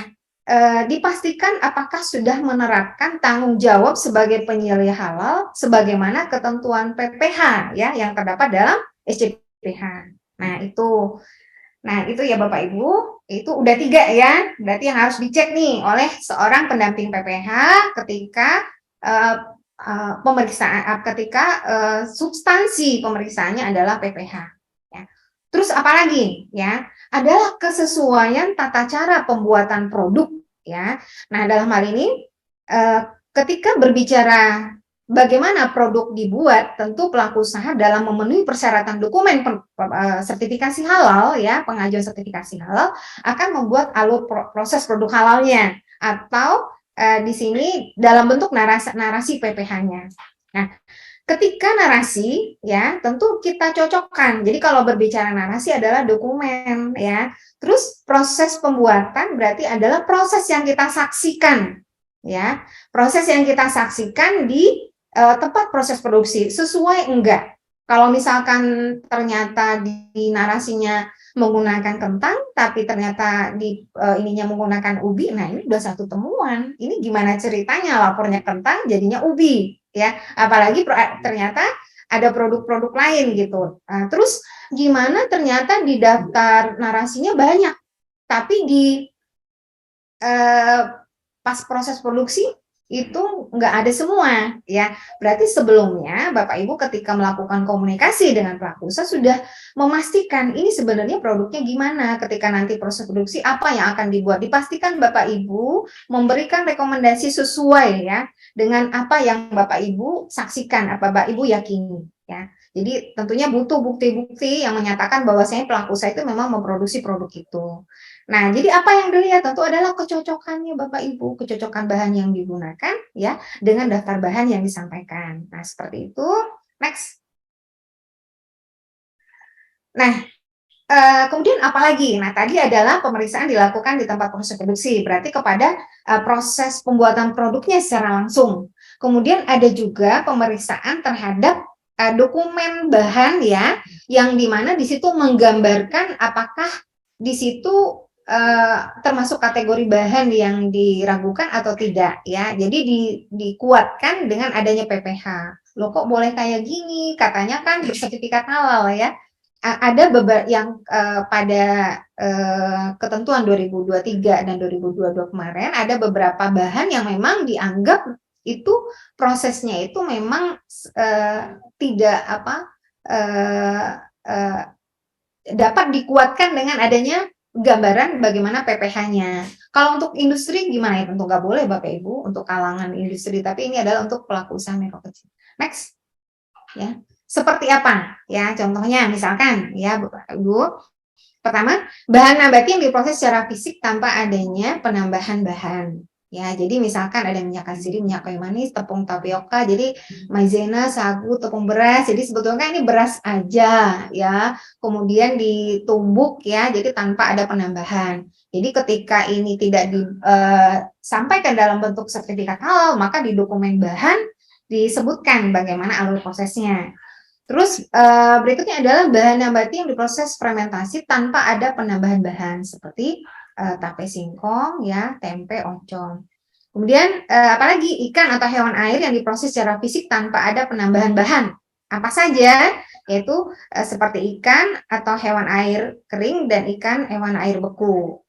dipastikan apakah sudah menerapkan tanggung jawab sebagai penyelia halal sebagaimana ketentuan PPH ya yang terdapat dalam SJPH. Nah, itu ya Bapak Ibu, itu udah 3 ya. Berarti yang harus dicek nih oleh seorang pendamping PPH ketika pemeriksaan, substansi pemeriksaannya adalah PPH. Ya. Terus apa lagi? Ya, adalah kesesuaian tata cara pembuatan produk. Ya, nah dalam hal ini ketika berbicara bagaimana produk dibuat, tentu pelaku usaha dalam memenuhi persyaratan dokumen sertifikasi halal, ya pengajuan sertifikasi halal akan membuat alur proses produk halalnya atau di sini dalam bentuk narasi PPH-nya. Nah, ketika narasi ya tentu kita cocokkan. Jadi kalau berbicara narasi adalah dokumen ya. Terus proses pembuatan berarti adalah proses yang kita saksikan ya. Proses yang kita saksikan di tempat proses produksi sesuai enggak. Kalau misalkan ternyata di narasinya menggunakan kentang, tapi ternyata di ininya menggunakan ubi, nah ini udah satu temuan. Ini gimana ceritanya lapornya kentang jadinya ubi, ya. Apalagi ternyata ada produk-produk lain gitu. Nah, terus gimana ternyata di daftar narasinya banyak, tapi di pas proses produksi itu nggak ada semua ya. Berarti sebelumnya Bapak Ibu ketika melakukan komunikasi dengan pelaku usaha sudah memastikan ini sebenarnya produknya gimana, ketika nanti proses produksi apa yang akan dibuat. Dipastikan Bapak Ibu memberikan rekomendasi sesuai ya dengan apa yang Bapak Ibu saksikan, apa Bapak Ibu yakini ya. Jadi tentunya butuh bukti-bukti yang menyatakan bahwasanya pelaku usaha itu memang memproduksi produk itu. Nah, jadi apa yang dilihat tentu adalah kecocokannya Bapak Ibu, kecocokan bahan yang digunakan ya dengan daftar bahan yang disampaikan. Nah, seperti itu. Next. Nah, kemudian apa lagi? Nah, tadi adalah pemeriksaan dilakukan di tempat proses produksi, berarti kepada proses pembuatan produknya secara langsung. Kemudian ada juga pemeriksaan terhadap dokumen bahan ya, yang dimana di situ menggambarkan apakah di situ termasuk kategori bahan yang diragukan atau tidak ya. Jadi dikuatkan dengan adanya PPH. Loh kok boleh kayak gini? Katanya kan bersertifikat halal ya. Ada beberapa yang pada ketentuan 2023 dan 2022 kemarin ada beberapa bahan yang memang dianggap itu prosesnya itu memang tidak dapat dikuatkan dengan adanya gambaran bagaimana PPH-nya. Kalau untuk industri gimana ya? Tentu nggak boleh Bapak Ibu untuk kalangan industri, tapi ini adalah untuk pelaku usaha mikro kecil. Next, ya. Seperti apa? Ya, contohnya misalkan ya Bapak Ibu. Pertama, bahan nabati yang diproses secara fisik tanpa adanya penambahan bahan. Ya, jadi misalkan ada minyak kasturi, minyak kayu manis, tepung tapioka, jadi maizena, sagu, tepung beras. Jadi sebetulnya ini beras aja ya. Kemudian ditumbuk ya, jadi tanpa ada penambahan. Jadi ketika ini tidak disampaikan dalam bentuk sertifikat halal, maka di dokumen bahan disebutkan bagaimana alur prosesnya. Terus berikutnya adalah bahan nabati yang diproses fermentasi tanpa ada penambahan bahan seperti tape singkong, ya, tempe, oncom. Kemudian apalagi ikan atau hewan air yang diproses secara fisik tanpa ada penambahan bahan. Apa saja? Yaitu seperti ikan atau hewan air kering dan ikan hewan air beku.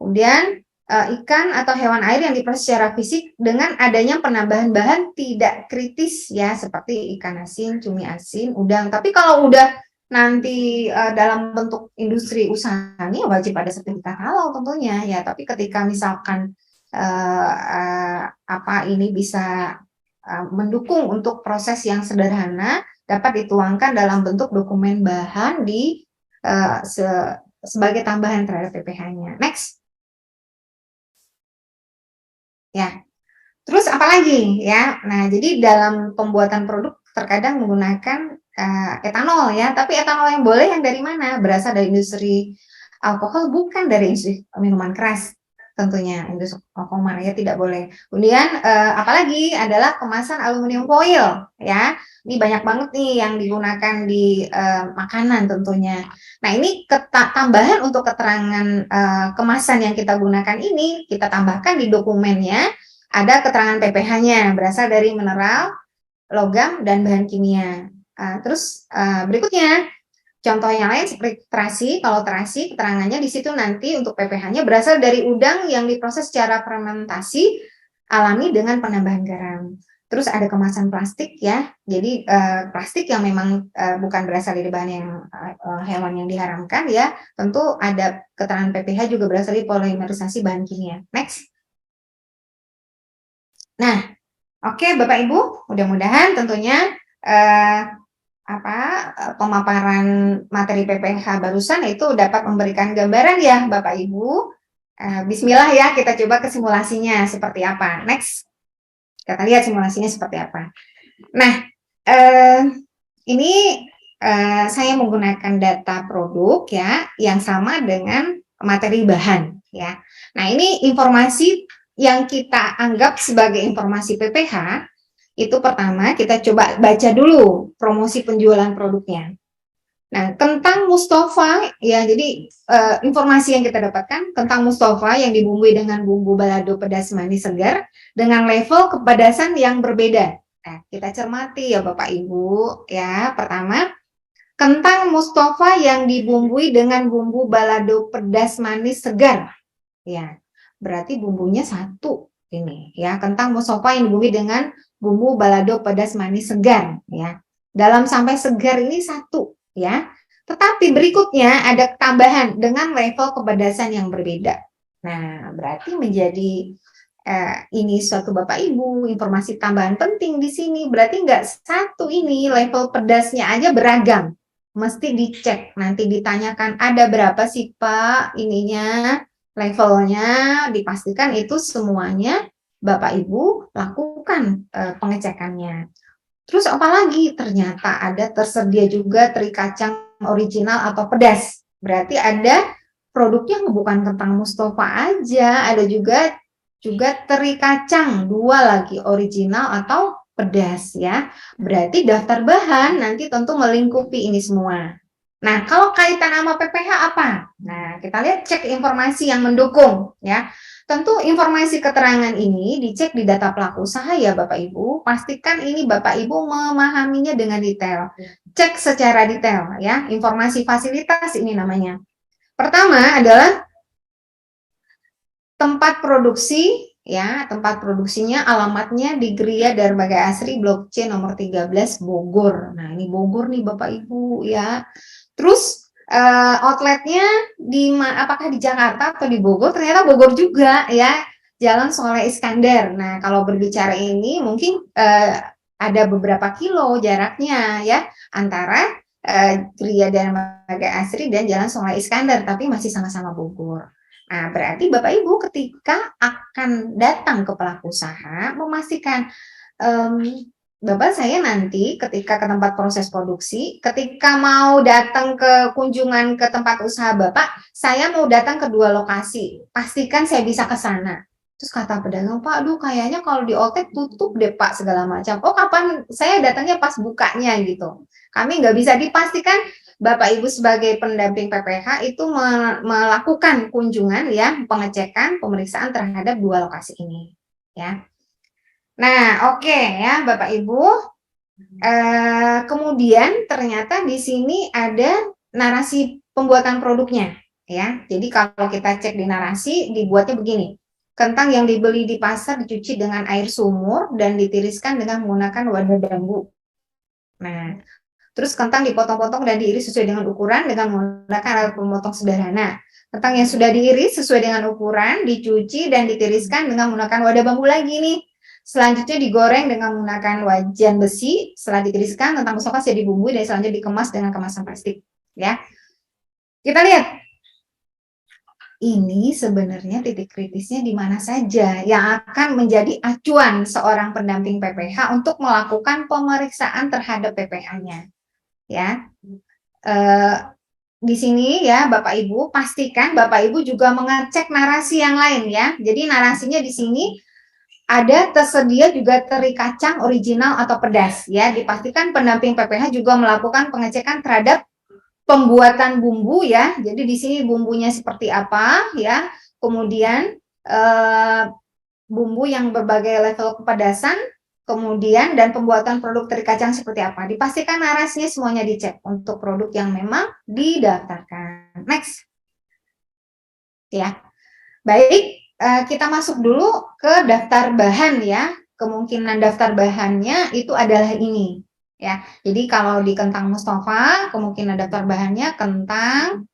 Kemudian ikan atau hewan air yang diproses secara fisik dengan adanya penambahan bahan tidak kritis, ya, seperti ikan asin, cumi asin, udang. Tapi kalau udah nanti dalam bentuk industri usaha ini wajib ada sertifikat halal tentunya, ya. Tapi ketika misalkan ini bisa mendukung untuk proses yang sederhana, dapat dituangkan dalam bentuk dokumen bahan di sebagai tambahan terhadap PPh-nya. Next. Ya, terus apa lagi, ya? Nah, jadi dalam pembuatan produk terkadang menggunakan etanol, ya. Tapi etanol yang boleh yang dari mana? Berasal dari industri alkohol, bukan dari industri minuman keras. Tentunya industri alkohol, ya, tidak boleh. Kemudian apalagi adalah kemasan aluminium foil, ya. Ini banyak banget nih yang digunakan di makanan tentunya. Nah, ini tambahan untuk keterangan kemasan yang kita gunakan ini, kita tambahkan di dokumennya, ada keterangan PPh-nya, berasal dari mineral, logam, dan bahan kimia. Terus berikutnya, contoh yang lain seperti terasi. Kalau terasi, keterangannya di situ nanti untuk PPh-nya berasal dari udang yang diproses secara fermentasi alami dengan penambahan garam. Terus ada kemasan plastik, ya. Jadi plastik yang memang bukan berasal dari bahan yang hewan yang diharamkan, ya. Tentu ada keterangan PPh juga berasal dari polimerisasi bahan kimia. Next. Nah, oke, Bapak Ibu, mudah-mudahan tentunya pemaparan materi PPh barusan itu dapat memberikan gambaran, ya, Bapak Ibu. Bismillah, ya, kita coba ke simulasinya seperti apa. Next. Kita lihat simulasinya seperti apa. Nah, ini saya menggunakan data produk, ya, yang sama dengan materi bahan, ya. Nah, ini informasi yang kita anggap sebagai informasi PPh. Itu pertama kita coba baca dulu promosi penjualan produknya. Nah, kentang Mustafa, ya, jadi informasi yang kita dapatkan, kentang Mustafa yang dibumbui dengan bumbu balado pedas manis segar dengan level kepedasan yang berbeda. Nah, kita cermati, ya, Bapak Ibu, ya. Pertama, kentang Mustafa yang dibumbui dengan bumbu balado pedas manis segar. Ya, berarti bumbunya satu ini, ya. Kentang Mustafa yang dibumbui dengan bumbu balado pedas manis segar, ya. Dalam sampai segar ini satu, ya. Tetapi berikutnya ada tambahan dengan level kepedasan yang berbeda. Nah, berarti menjadi ini suatu Bapak Ibu, informasi tambahan penting di sini. Berarti nggak satu ini, level pedasnya aja beragam. Mesti dicek, nanti ditanyakan ada berapa sih Pak ininya, levelnya, dipastikan itu semuanya Bapak Ibu lakukan pengecekannya. Terus apalagi? Ternyata ada tersedia juga teri kacang original atau pedas. Berarti ada produknya bukan kentang Mustafa aja, ada juga teri kacang, dua lagi, original atau pedas, ya. Berarti daftar bahan nanti tentu melingkupi ini semua. Nah, kalau kaitan sama PPh apa? Nah, kita lihat cek informasi yang mendukung, ya. Tentu informasi keterangan ini dicek di data pelaku usaha, ya, Bapak Ibu. Pastikan ini Bapak Ibu memahaminya dengan detail. Cek secara detail, ya. Informasi fasilitas ini namanya. Pertama adalah tempat produksi, ya. Tempat produksinya alamatnya di Gria Darbaga Asri Blok C nomor 13 Bogor. Nah, ini Bogor nih Bapak Ibu, ya. Terus outletnya apakah di Jakarta atau di Bogor? Ternyata Bogor juga, ya. Jalan Soleh Iskandar. Nah, kalau berbicara ini mungkin ada beberapa kilo jaraknya, ya, antara Gria Darbaga Asri dan Jalan Soleh Iskandar, tapi masih sama-sama Bogor. Nah, berarti Bapak Ibu ketika akan datang ke pelaku usaha memastikan Bapak, saya nanti ketika ke tempat proses produksi, ketika mau datang ke kunjungan ke tempat usaha Bapak, saya mau datang ke dua lokasi. Pastikan saya bisa ke sana. Terus kata pedagang, Pak, aduh kayaknya kalau di Oltek tutup deh Pak segala macam. Oh kapan saya datangnya pas bukanya gitu. Kami nggak bisa dipastikan Bapak Ibu sebagai pendamping PPH itu melakukan kunjungan ya, pengecekan, pemeriksaan terhadap dua lokasi ini ya. Nah, oke ya Bapak Ibu. Kemudian ternyata di sini ada narasi pembuatan produknya ya. Jadi kalau kita cek di narasi dibuatnya begini. Kentang yang dibeli di pasar dicuci dengan air sumur dan ditiriskan dengan menggunakan wadah bambu. Nah, terus kentang dipotong-potong dan diiris sesuai dengan ukuran dengan menggunakan alat pemotong sederhana. Kentang yang sudah diiris sesuai dengan ukuran, dicuci dan ditiriskan dengan menggunakan wadah bambu lagi nih. Selanjutnya digoreng dengan menggunakan wajan besi. Setelah ditiriskan, kentang mustafa sudah dibumbui dan selanjutnya dikemas dengan kemasan plastik. Ya, kita lihat. Ini sebenarnya titik kritisnya di mana saja yang akan menjadi acuan seorang pendamping PPH untuk melakukan pemeriksaan terhadap PPH-nya. Ya, di sini ya Bapak Ibu pastikan Bapak Ibu juga mengecek narasi yang lain ya. Jadi narasinya di sini ada tersedia juga teri kacang original atau pedas ya. Dipastikan pendamping PPH juga melakukan pengecekan terhadap pembuatan bumbu ya. Jadi di sini bumbunya seperti apa ya. Kemudian bumbu yang berbagai level kepedasan, kemudian dan pembuatan produk teri kacang seperti apa. Dipastikan narasinya semuanya dicek untuk produk yang memang didaftarkan. Next. Ya. Baik, kita masuk dulu ke daftar bahan ya. Kemungkinan daftar bahannya itu adalah ini. Ya, jadi kalau di kentang mustafa kemungkinan daftar bahannya kentang,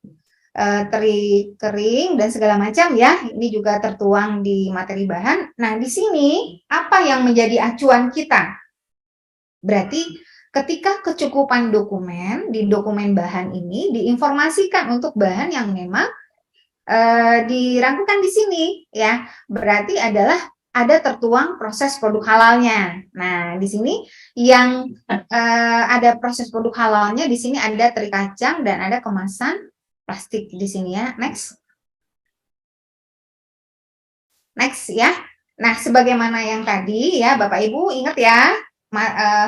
teri kering dan segala macam ya. Ini juga tertuang di materi bahan. Nah, di sini apa yang menjadi acuan kita? Berarti ketika kecukupan dokumen di dokumen bahan ini diinformasikan untuk bahan yang memang dirangkumkan di sini ya. Berarti adalah ada tertuang proses produk halalnya. Nah, di sini yang ada proses produk halalnya di sini ada teri kacang dan ada kemasan plastik di sini ya. Next. Next ya. Nah, sebagaimana yang tadi ya, Bapak Ibu ingat ya,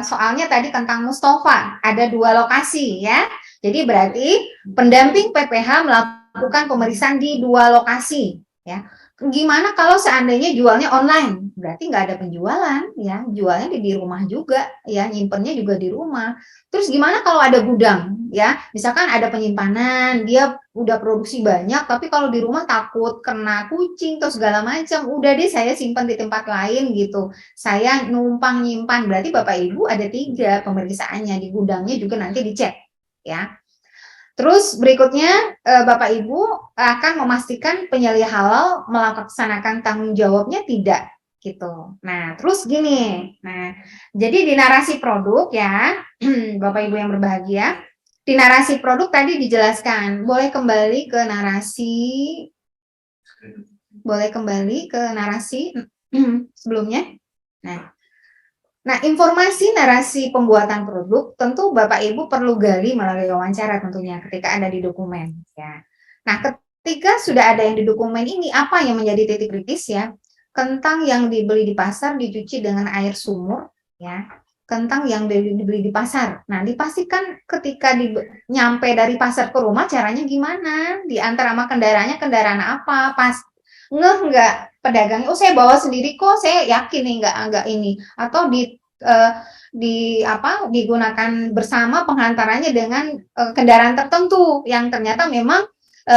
soalnya tadi kentang mustafa ada dua lokasi ya. Jadi berarti pendamping PPH melakukan pemeriksaan di dua lokasi ya. Gimana kalau seandainya jualnya online? Berarti nggak ada penjualan ya, jualnya di rumah juga ya, nyimpennya juga di rumah. Terus gimana kalau ada gudang ya? Misalkan ada penyimpanan, dia udah produksi banyak, tapi kalau di rumah takut kena kucing atau segala macam, udah deh saya simpan di tempat lain gitu. Saya numpang nyimpan, berarti Bapak Ibu ada 3 pemeriksaannya, di gudangnya juga nanti dicek ya. Terus berikutnya Bapak Ibu akan memastikan penyelia halal melaksanakan tanggung jawabnya tidak gitu. Nah, terus gini. Nah, jadi di narasi produk ya, Bapak Ibu yang berbahagia, di narasi produk tadi dijelaskan, boleh kembali ke narasi sebelumnya. Nah, informasi narasi pembuatan produk tentu Bapak Ibu perlu gali melalui wawancara tentunya ketika ada di dokumen ya. Nah, ketika sudah ada yang di dokumen ini, apa yang menjadi titik kritis ya? Kentang yang dibeli di pasar dicuci dengan air sumur ya. Kentang yang dibeli di pasar. Nah, dipastikan ketika nyampe dari pasar ke rumah caranya gimana? Diantar sama kendaraannya kendaraan apa? Pas nggak pedagangnya, oh saya bawa sendiri kok, saya yakin nih nggak ini, atau digunakan bersama pengantarannya dengan kendaraan tertentu yang ternyata memang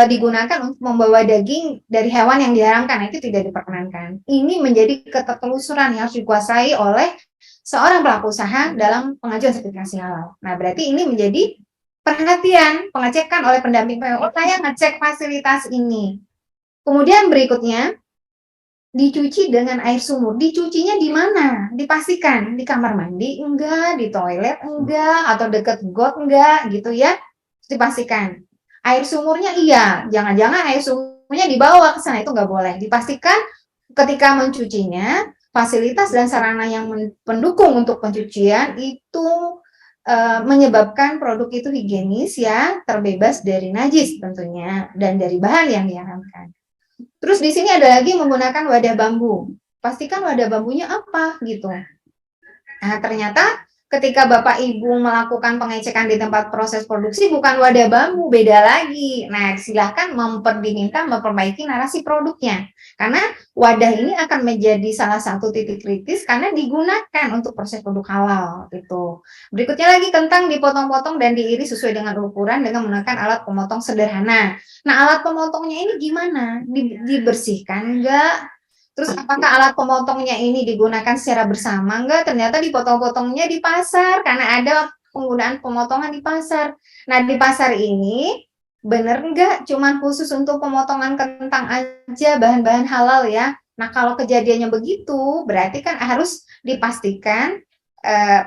digunakan untuk membawa daging dari hewan yang diharamkan. Nah, itu tidak diperkenankan. Ini menjadi ketelusuran yang harus dikuasai oleh seorang pelaku usaha dalam pengajuan sertifikasi halal. Nah, berarti ini menjadi perhatian pengecekan oleh pendamping PPH. Saya ngecek fasilitas ini. Kemudian berikutnya, dicuci dengan air sumur. Dicucinya di mana? Dipastikan di kamar mandi enggak, di toilet enggak, atau dekat got enggak gitu ya. Dipastikan. Air sumurnya iya, jangan-jangan air sumurnya dibawa ke sana, itu enggak boleh. Dipastikan ketika mencucinya, fasilitas dan sarana yang mendukung untuk pencucian itu menyebabkan produk itu higienis ya, terbebas dari najis tentunya dan dari bahan yang diharamkan. Terus di sini ada lagi menggunakan wadah bambu. Pastikan wadah bambunya apa gitu. Nah, ternyata ketika Bapak Ibu melakukan pengecekan di tempat proses produksi bukan wadah bambu, beda lagi. Nah, silahkan diminta memperbaiki narasi produknya. Karena wadah ini akan menjadi salah satu titik kritis karena digunakan untuk proses produk halal gitu. Berikutnya lagi kentang dipotong-potong dan diiris sesuai dengan ukuran dengan menggunakan alat pemotong sederhana. Nah, alat pemotongnya ini gimana? Dibersihkan enggak? Terus apakah alat pemotongnya ini digunakan secara bersama? Enggak, ternyata dipotong-potongnya di pasar karena ada penggunaan pemotongan di pasar. Nah, di pasar ini bener enggak cuman khusus untuk pemotongan kentang aja bahan-bahan halal ya. Nah, kalau kejadiannya begitu, berarti kan harus dipastikan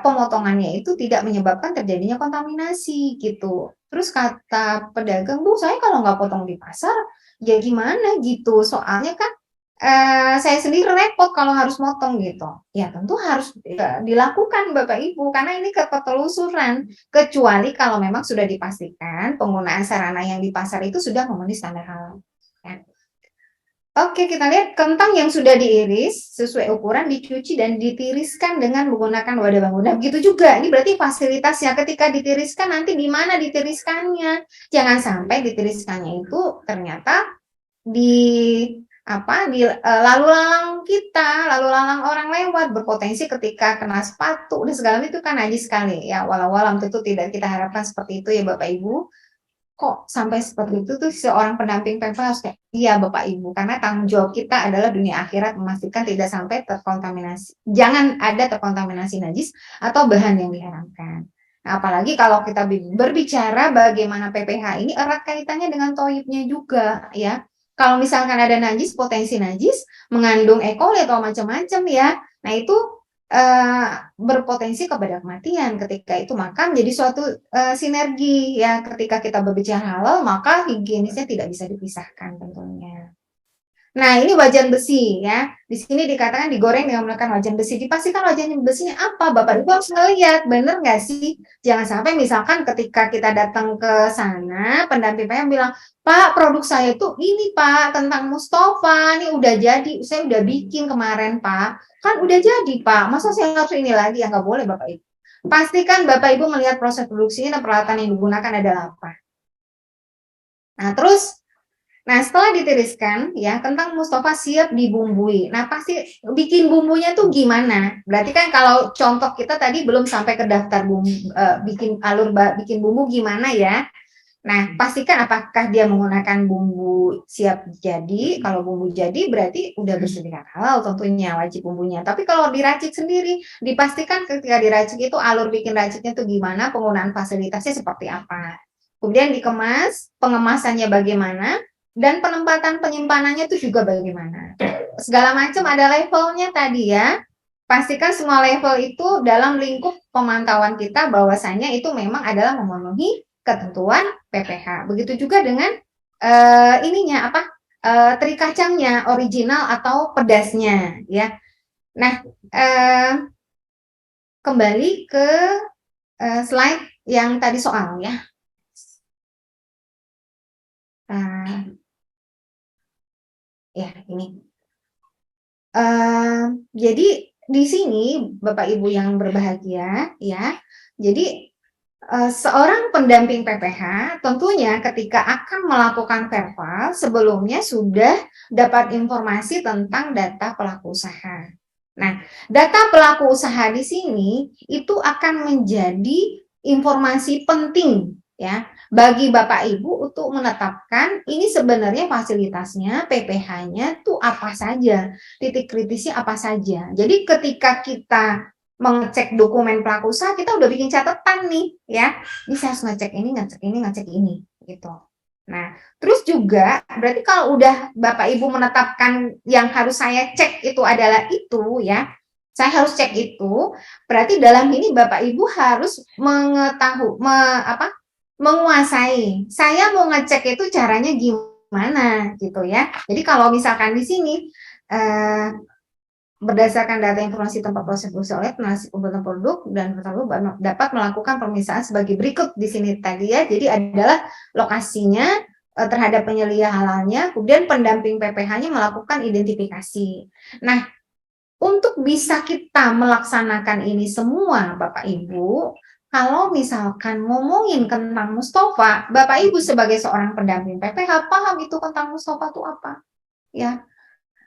pemotongannya itu tidak menyebabkan terjadinya kontaminasi gitu. Terus kata pedagang, Bu, saya kalau nggak potong di pasar, ya gimana gitu. Soalnya kan saya sendiri repot kalau harus motong gitu. Ya tentu harus dilakukan Bapak Ibu karena ini ketelusuran. Kecuali kalau memang sudah dipastikan penggunaan sarana yang di pasar itu sudah memenuhi standar halal. Ya. Oke, kita lihat kentang yang sudah diiris sesuai ukuran dicuci dan ditiriskan dengan menggunakan wadah bambu. Nah, begitu juga. Ini berarti fasilitasnya ketika ditiriskan nanti di mana ditiriskannya. Jangan sampai ditiriskannya itu ternyata lalu lalang kita, lalu lalang orang lewat berpotensi ketika kena sepatu dan segala itu kan najis sekali ya. Walau tentu tidak kita harapkan seperti itu ya Bapak Ibu. Kok sampai seperti itu tuh seorang pendamping PMK harus kayak iya Bapak Ibu karena tanggung jawab kita adalah dunia akhirat memastikan tidak sampai terkontaminasi. Jangan ada terkontaminasi najis atau bahan yang diharamkan. Nah, apalagi kalau kita berbicara bagaimana PPH ini erat kaitannya dengan toibnya juga ya. Kalau misalkan ada najis, potensi najis, mengandung E. coli atau macam-macam ya, nah itu berpotensi kepada kematian ketika itu, maka menjadi suatu sinergi ya ketika kita berbicara halal, maka higienisnya tidak bisa dipisahkan tentunya. Nah, ini wajan besi ya. Di sini dikatakan digoreng dengan menggunakan wajan besi. Dipastikan wajan besinya apa? Bapak Ibu harus melihat, bener nggak sih? Jangan sampai misalkan ketika kita datang ke sana, pendamping PM bilang, Pak, produk saya itu ini Pak, kentang Mustafa, ini udah jadi, saya udah bikin kemarin Pak. Kan udah jadi Pak, masa saya harus ini lagi? Ya nggak boleh Bapak Ibu. Pastikan Bapak Ibu melihat proses produksinya dan peralatan yang digunakan adalah apa. Nah, terus setelah ditiriskan, ya kentang Mustafa siap dibumbui. Nah, pasti bikin bumbunya tuh gimana? Berarti kan kalau contoh kita tadi belum sampai ke daftar bumbu, bikin bumbu gimana ya? Nah, pastikan apakah dia menggunakan bumbu siap jadi. Kalau bumbu jadi berarti udah bersertifikat halal tentunya, wajib bumbunya. Tapi kalau diracik sendiri, dipastikan ketika diracik itu alur bikin raciknya tuh gimana, penggunaan fasilitasnya seperti apa. Kemudian dikemas, pengemasannya bagaimana, dan penempatan penyimpanannya itu juga bagaimana. Segala macam ada levelnya tadi ya. Pastikan semua level itu dalam lingkup pemantauan kita bahwasanya itu memang adalah memenuhi ketentuan PPH. Begitu juga dengan teri kacangnya original atau pedasnya ya. Nah, kembali ke slide yang tadi soal ya. Ya, ini. Jadi di sini Bapak Ibu yang berbahagia ya. Jadi seorang pendamping PPH tentunya ketika akan melakukan verval sebelumnya sudah dapat informasi tentang data pelaku usaha. Nah, data pelaku usaha di sini itu akan menjadi informasi penting ya bagi Bapak Ibu untuk menetapkan ini sebenarnya fasilitasnya, PPH-nya tuh apa saja, titik kritisnya apa saja. Jadi ketika kita mengecek dokumen pelaku usaha, kita udah bikin catatan nih ya. Ini saya harus ngecek ini gitu. Nah, terus juga berarti kalau udah Bapak Ibu menetapkan yang harus saya cek itu adalah itu ya. Saya harus cek itu, berarti dalam ini Bapak Ibu harus menguasai. Saya mau ngecek itu caranya gimana gitu ya. Jadi kalau misalkan di sini berdasarkan data informasi tempat proses produksi oleh peneliti pembuatan produk dan dapat melakukan pemisahan sebagai berikut di sini tadi ya. Jadi adalah lokasinya, terhadap penyelia halalnya, kemudian pendamping PPH-nya melakukan identifikasi. Nah, untuk bisa kita melaksanakan ini semua, Bapak Ibu, kalau misalkan ngomongin tentang Mustofa, Bapak Ibu sebagai seorang pendamping PPH paham itu tentang Mustofa itu apa? Ya,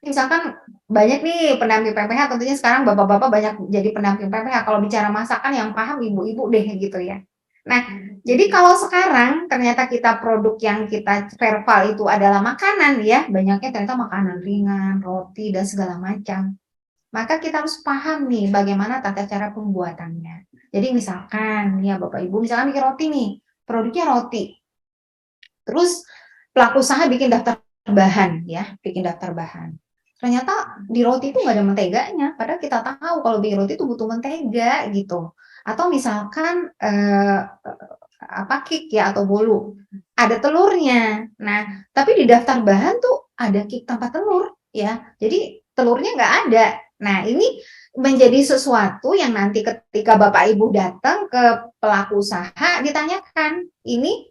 misalkan banyak nih pendamping PPH, tentunya sekarang bapak-bapak banyak jadi pendamping PPH. Kalau bicara masakan yang paham ibu-ibu deh gitu ya. Nah, jadi kalau sekarang ternyata kita produk yang kita verbal itu adalah makanan ya, banyaknya ternyata makanan ringan, roti dan segala macam. Maka kita harus paham nih bagaimana tata cara pembuatannya. Jadi misalkan ya Bapak Ibu, misalkan bikin roti nih, produknya roti. Terus pelaku usaha bikin daftar bahan ya, bikin daftar bahan. Ternyata di roti itu nggak ada menteganya, padahal kita tahu kalau bikin roti itu butuh mentega gitu. Atau misalkan cake ya atau bolu, ada telurnya. Nah, tapi di daftar bahan tuh ada cake tanpa telur ya. Jadi telurnya nggak ada. Nah, ini menjadi sesuatu yang nanti ketika Bapak Ibu datang ke pelaku usaha ditanyakan, ini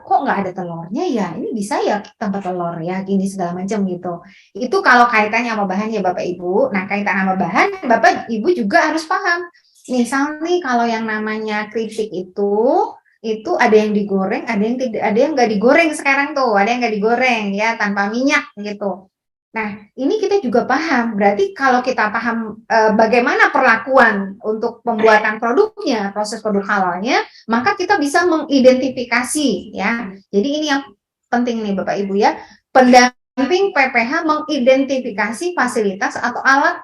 kok nggak ada telurnya ya? Ini bisa ya tanpa telur ya, gini segala macam gitu. Itu kalau kaitannya sama bahan ya Bapak Ibu. Nah, kaitan sama bahan, Bapak Ibu juga harus paham. Misal nih kalau yang namanya keripik itu ada yang digoreng, ada yang tidak, ada yang nggak digoreng sekarang tuh, ada yang nggak digoreng ya tanpa minyak gitu. Nah, ini kita juga paham. Berarti kalau kita paham bagaimana perlakuan untuk pembuatan produknya, proses produk halalnya, maka kita bisa mengidentifikasi ya. Jadi ini yang penting nih Bapak Ibu ya. Pendamping PPH mengidentifikasi fasilitas atau alat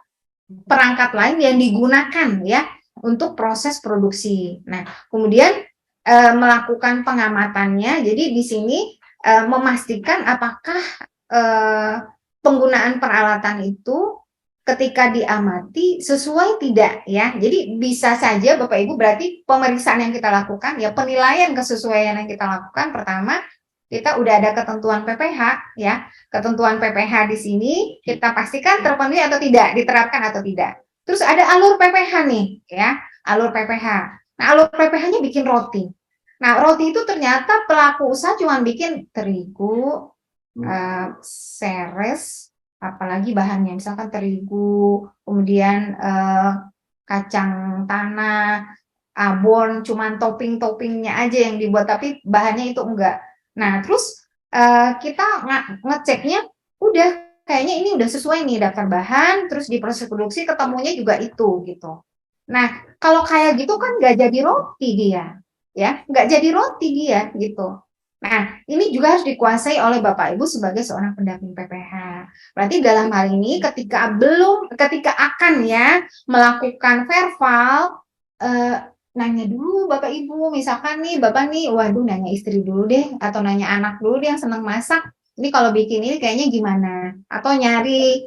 perangkat lain yang digunakan ya untuk proses produksi. Nah, kemudian melakukan pengamatannya. Jadi di sini memastikan apakah penggunaan peralatan itu ketika diamati sesuai tidak ya. Jadi bisa saja Bapak Ibu, berarti pemeriksaan yang kita lakukan ya, penilaian kesesuaian yang kita lakukan, pertama kita udah ada ketentuan PPH ya. Ketentuan PPH di sini kita pastikan terpenuhi atau tidak, diterapkan atau tidak. Terus ada alur PPH nih ya, alur PPH. Nah, alur PPH-nya bikin roti. Nah, roti itu ternyata pelaku usaha cuma bikin terigu, seres, apalagi bahannya, misalkan terigu, kemudian kacang tanah, abon, cuman topping-toppingnya aja yang dibuat, tapi bahannya itu enggak. Nah, terus kita ngeceknya, udah kayaknya ini udah sesuai nih daftar bahan, terus di proses produksi ketemunya juga itu gitu. Nah, kalau kayak gitu kan nggak jadi roti dia, ya nggak jadi roti dia gitu. Nah, ini juga harus dikuasai oleh Bapak Ibu sebagai seorang pendamping PPH. Berarti dalam hal ini ketika akan ya melakukan verbal, nanya dulu Bapak Ibu, misalkan nih Bapak nih, waduh nanya istri dulu deh, atau nanya anak dulu deh yang senang masak, ini kalau bikin ini kayaknya gimana? Atau nyari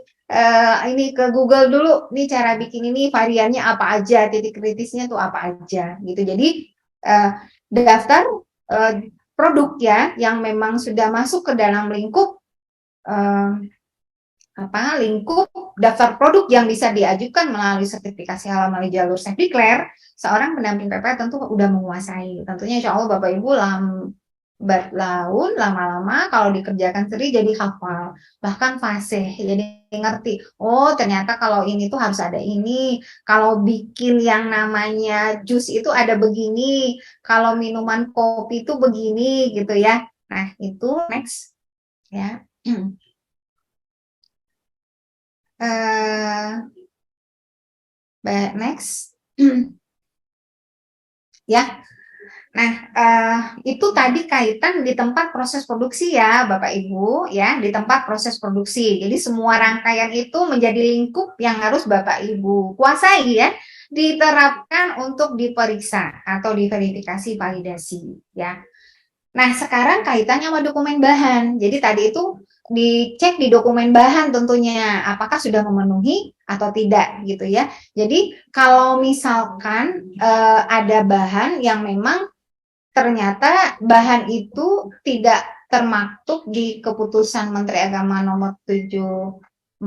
ini ke Google dulu, nih cara bikin ini variannya apa aja, titik kritisnya tuh apa aja gitu. Jadi daftar produk ya yang memang sudah masuk ke dalam lingkup lingkup daftar produk yang bisa diajukan melalui sertifikasi halal melalui jalur Safe Declare, seorang pendamping PPH tentu udah menguasai. Tentunya insya Allah Bapak Ibu lambat laun, lama-lama kalau dikerjakan sendiri jadi hafal, bahkan fasih, jadi ngerti. Oh ternyata kalau ini tuh harus ada ini, kalau bikin yang namanya jus itu ada begini, kalau minuman kopi itu begini gitu ya. Nah itu next ya. Next ya. Nah, itu tadi kaitan di tempat proses produksi ya, Bapak Ibu, ya, di tempat proses produksi. Jadi semua rangkaian itu menjadi lingkup yang harus Bapak Ibu kuasai ya, diterapkan untuk diperiksa atau diverifikasi validasi ya. Nah, sekarang kaitannya sama dokumen bahan. Jadi tadi itu dicek di dokumen bahan tentunya apakah sudah memenuhi atau tidak gitu ya. Jadi kalau misalkan ada bahan yang memang ternyata bahan itu tidak termaktub di keputusan Menteri Agama nomor 748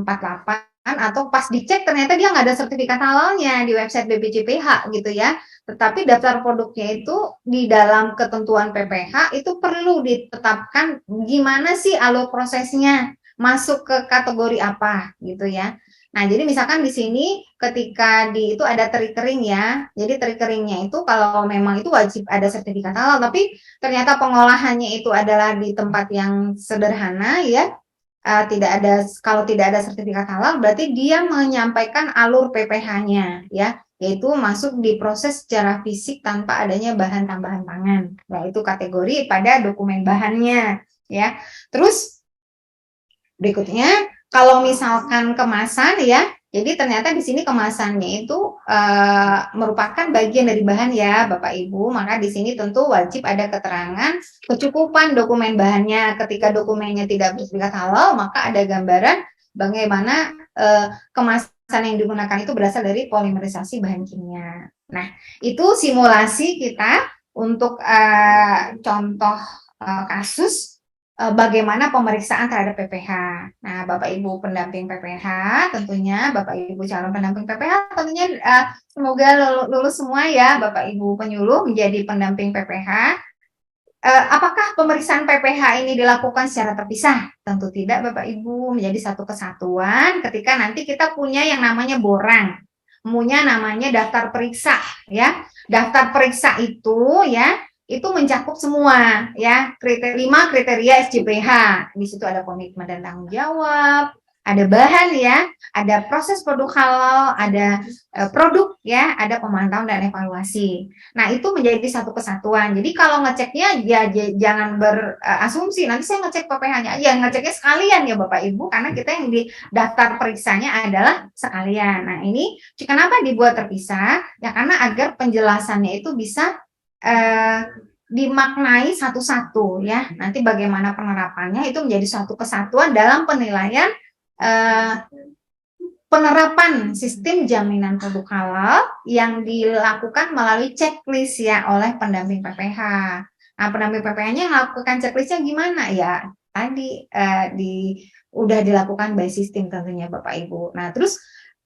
atau pas dicek ternyata dia nggak ada sertifikat halalnya di website BPJPH gitu ya. Tetapi daftar produknya itu di dalam ketentuan PPH itu perlu ditetapkan gimana sih alur prosesnya, masuk ke kategori apa gitu ya. Nah, jadi misalkan di sini ketika itu ada teri kering ya. Jadi teri keringnya itu kalau memang itu wajib ada sertifikat halal, tapi ternyata pengolahannya itu adalah di tempat yang sederhana ya. Tidak ada, kalau tidak ada sertifikat halal berarti dia menyampaikan alur PPH-nya ya, yaitu masuk diproses secara fisik tanpa adanya bahan tambahan pangan. Nah, itu kategori pada dokumen bahannya ya. Terus berikutnya kalau misalkan kemasan ya, jadi ternyata di sini kemasannya itu merupakan bagian dari bahan ya Bapak Ibu, maka di sini tentu wajib ada keterangan kecukupan dokumen bahannya. Ketika dokumennya tidak bersertifikat halal, maka ada gambaran bagaimana kemasan yang digunakan itu berasal dari polimerisasi bahan kimia. Nah, itu simulasi kita untuk contoh kasus bagaimana pemeriksaan terhadap PPH. Nah, Bapak Ibu pendamping PPH, tentunya Bapak Ibu calon pendamping PPH, tentunya semoga lulus semua ya, Bapak Ibu penyuluh menjadi pendamping PPH. Apakah pemeriksaan PPH ini dilakukan secara terpisah? Tentu tidak, Bapak Ibu, menjadi satu kesatuan. Ketika nanti kita punya yang namanya borang, punya namanya daftar periksa, ya. Daftar periksa itu ya, itu mencakup semua ya, 5 kriteria SJPH. Di situ ada komitmen dan tanggung jawab, ada bahan ya, ada proses produk halal, ada produk ya, ada pemantauan dan evaluasi. Nah, itu menjadi satu kesatuan. Jadi kalau ngeceknya ya jangan berasumsi nanti saya ngecek PPH-nya. Ya ngeceknya sekalian ya Bapak Ibu, karena kita yang di daftar periksanya adalah sekalian. Nah, ini kenapa dibuat terpisah? Ya karena agar penjelasannya itu bisa dimaknai satu-satu ya. Nanti bagaimana penerapannya itu menjadi suatu kesatuan dalam penilaian penerapan sistem jaminan produk halal yang dilakukan melalui checklist ya oleh pendamping PPH. Nah, pendamping PPH-nya melakukan checklistnya gimana ya? Tadi udah dilakukan by sistem tentunya Bapak Ibu. Nah, terus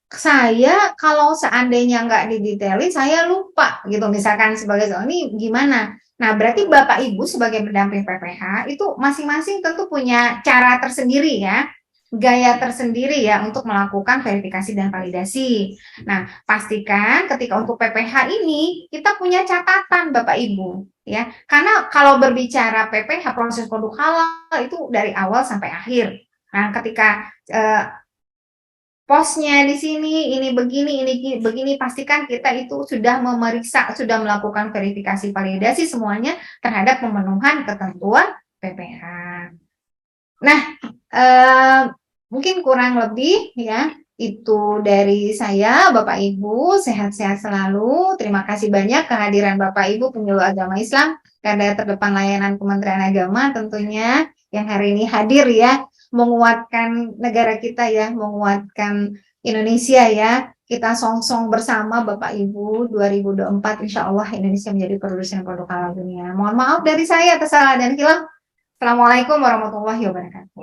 saya kalau seandainya nggak didetailin, saya lupa gitu. Misalkan sebagai ini gimana? Nah, berarti Bapak Ibu sebagai pendamping PPH itu masing-masing tentu punya cara tersendiri ya, gaya tersendiri ya untuk melakukan verifikasi dan validasi. Nah, pastikan ketika untuk PPH ini kita punya catatan Bapak Ibu ya. Karena kalau berbicara PPH proses produk halal itu dari awal sampai akhir. Nah, ketika posnya di sini, ini begini, ini begini, pastikan kita itu sudah memeriksa, sudah melakukan verifikasi validasi semuanya terhadap pemenuhan ketentuan PPH. Nah, mungkin kurang lebih ya, itu dari saya, Bapak Ibu, sehat-sehat selalu. Terima kasih banyak kehadiran Bapak Ibu penyuluh agama Islam, Garda Terdepan Layanan Kementerian Agama tentunya yang hari ini hadir ya, menguatkan negara kita ya, menguatkan Indonesia ya. Kita song-song bersama Bapak Ibu 2024 insya Allah Indonesia menjadi produsen produk halal dunia. Mohon maaf dari saya atas salah dan hilaf. Assalamualaikum warahmatullahi wabarakatuh.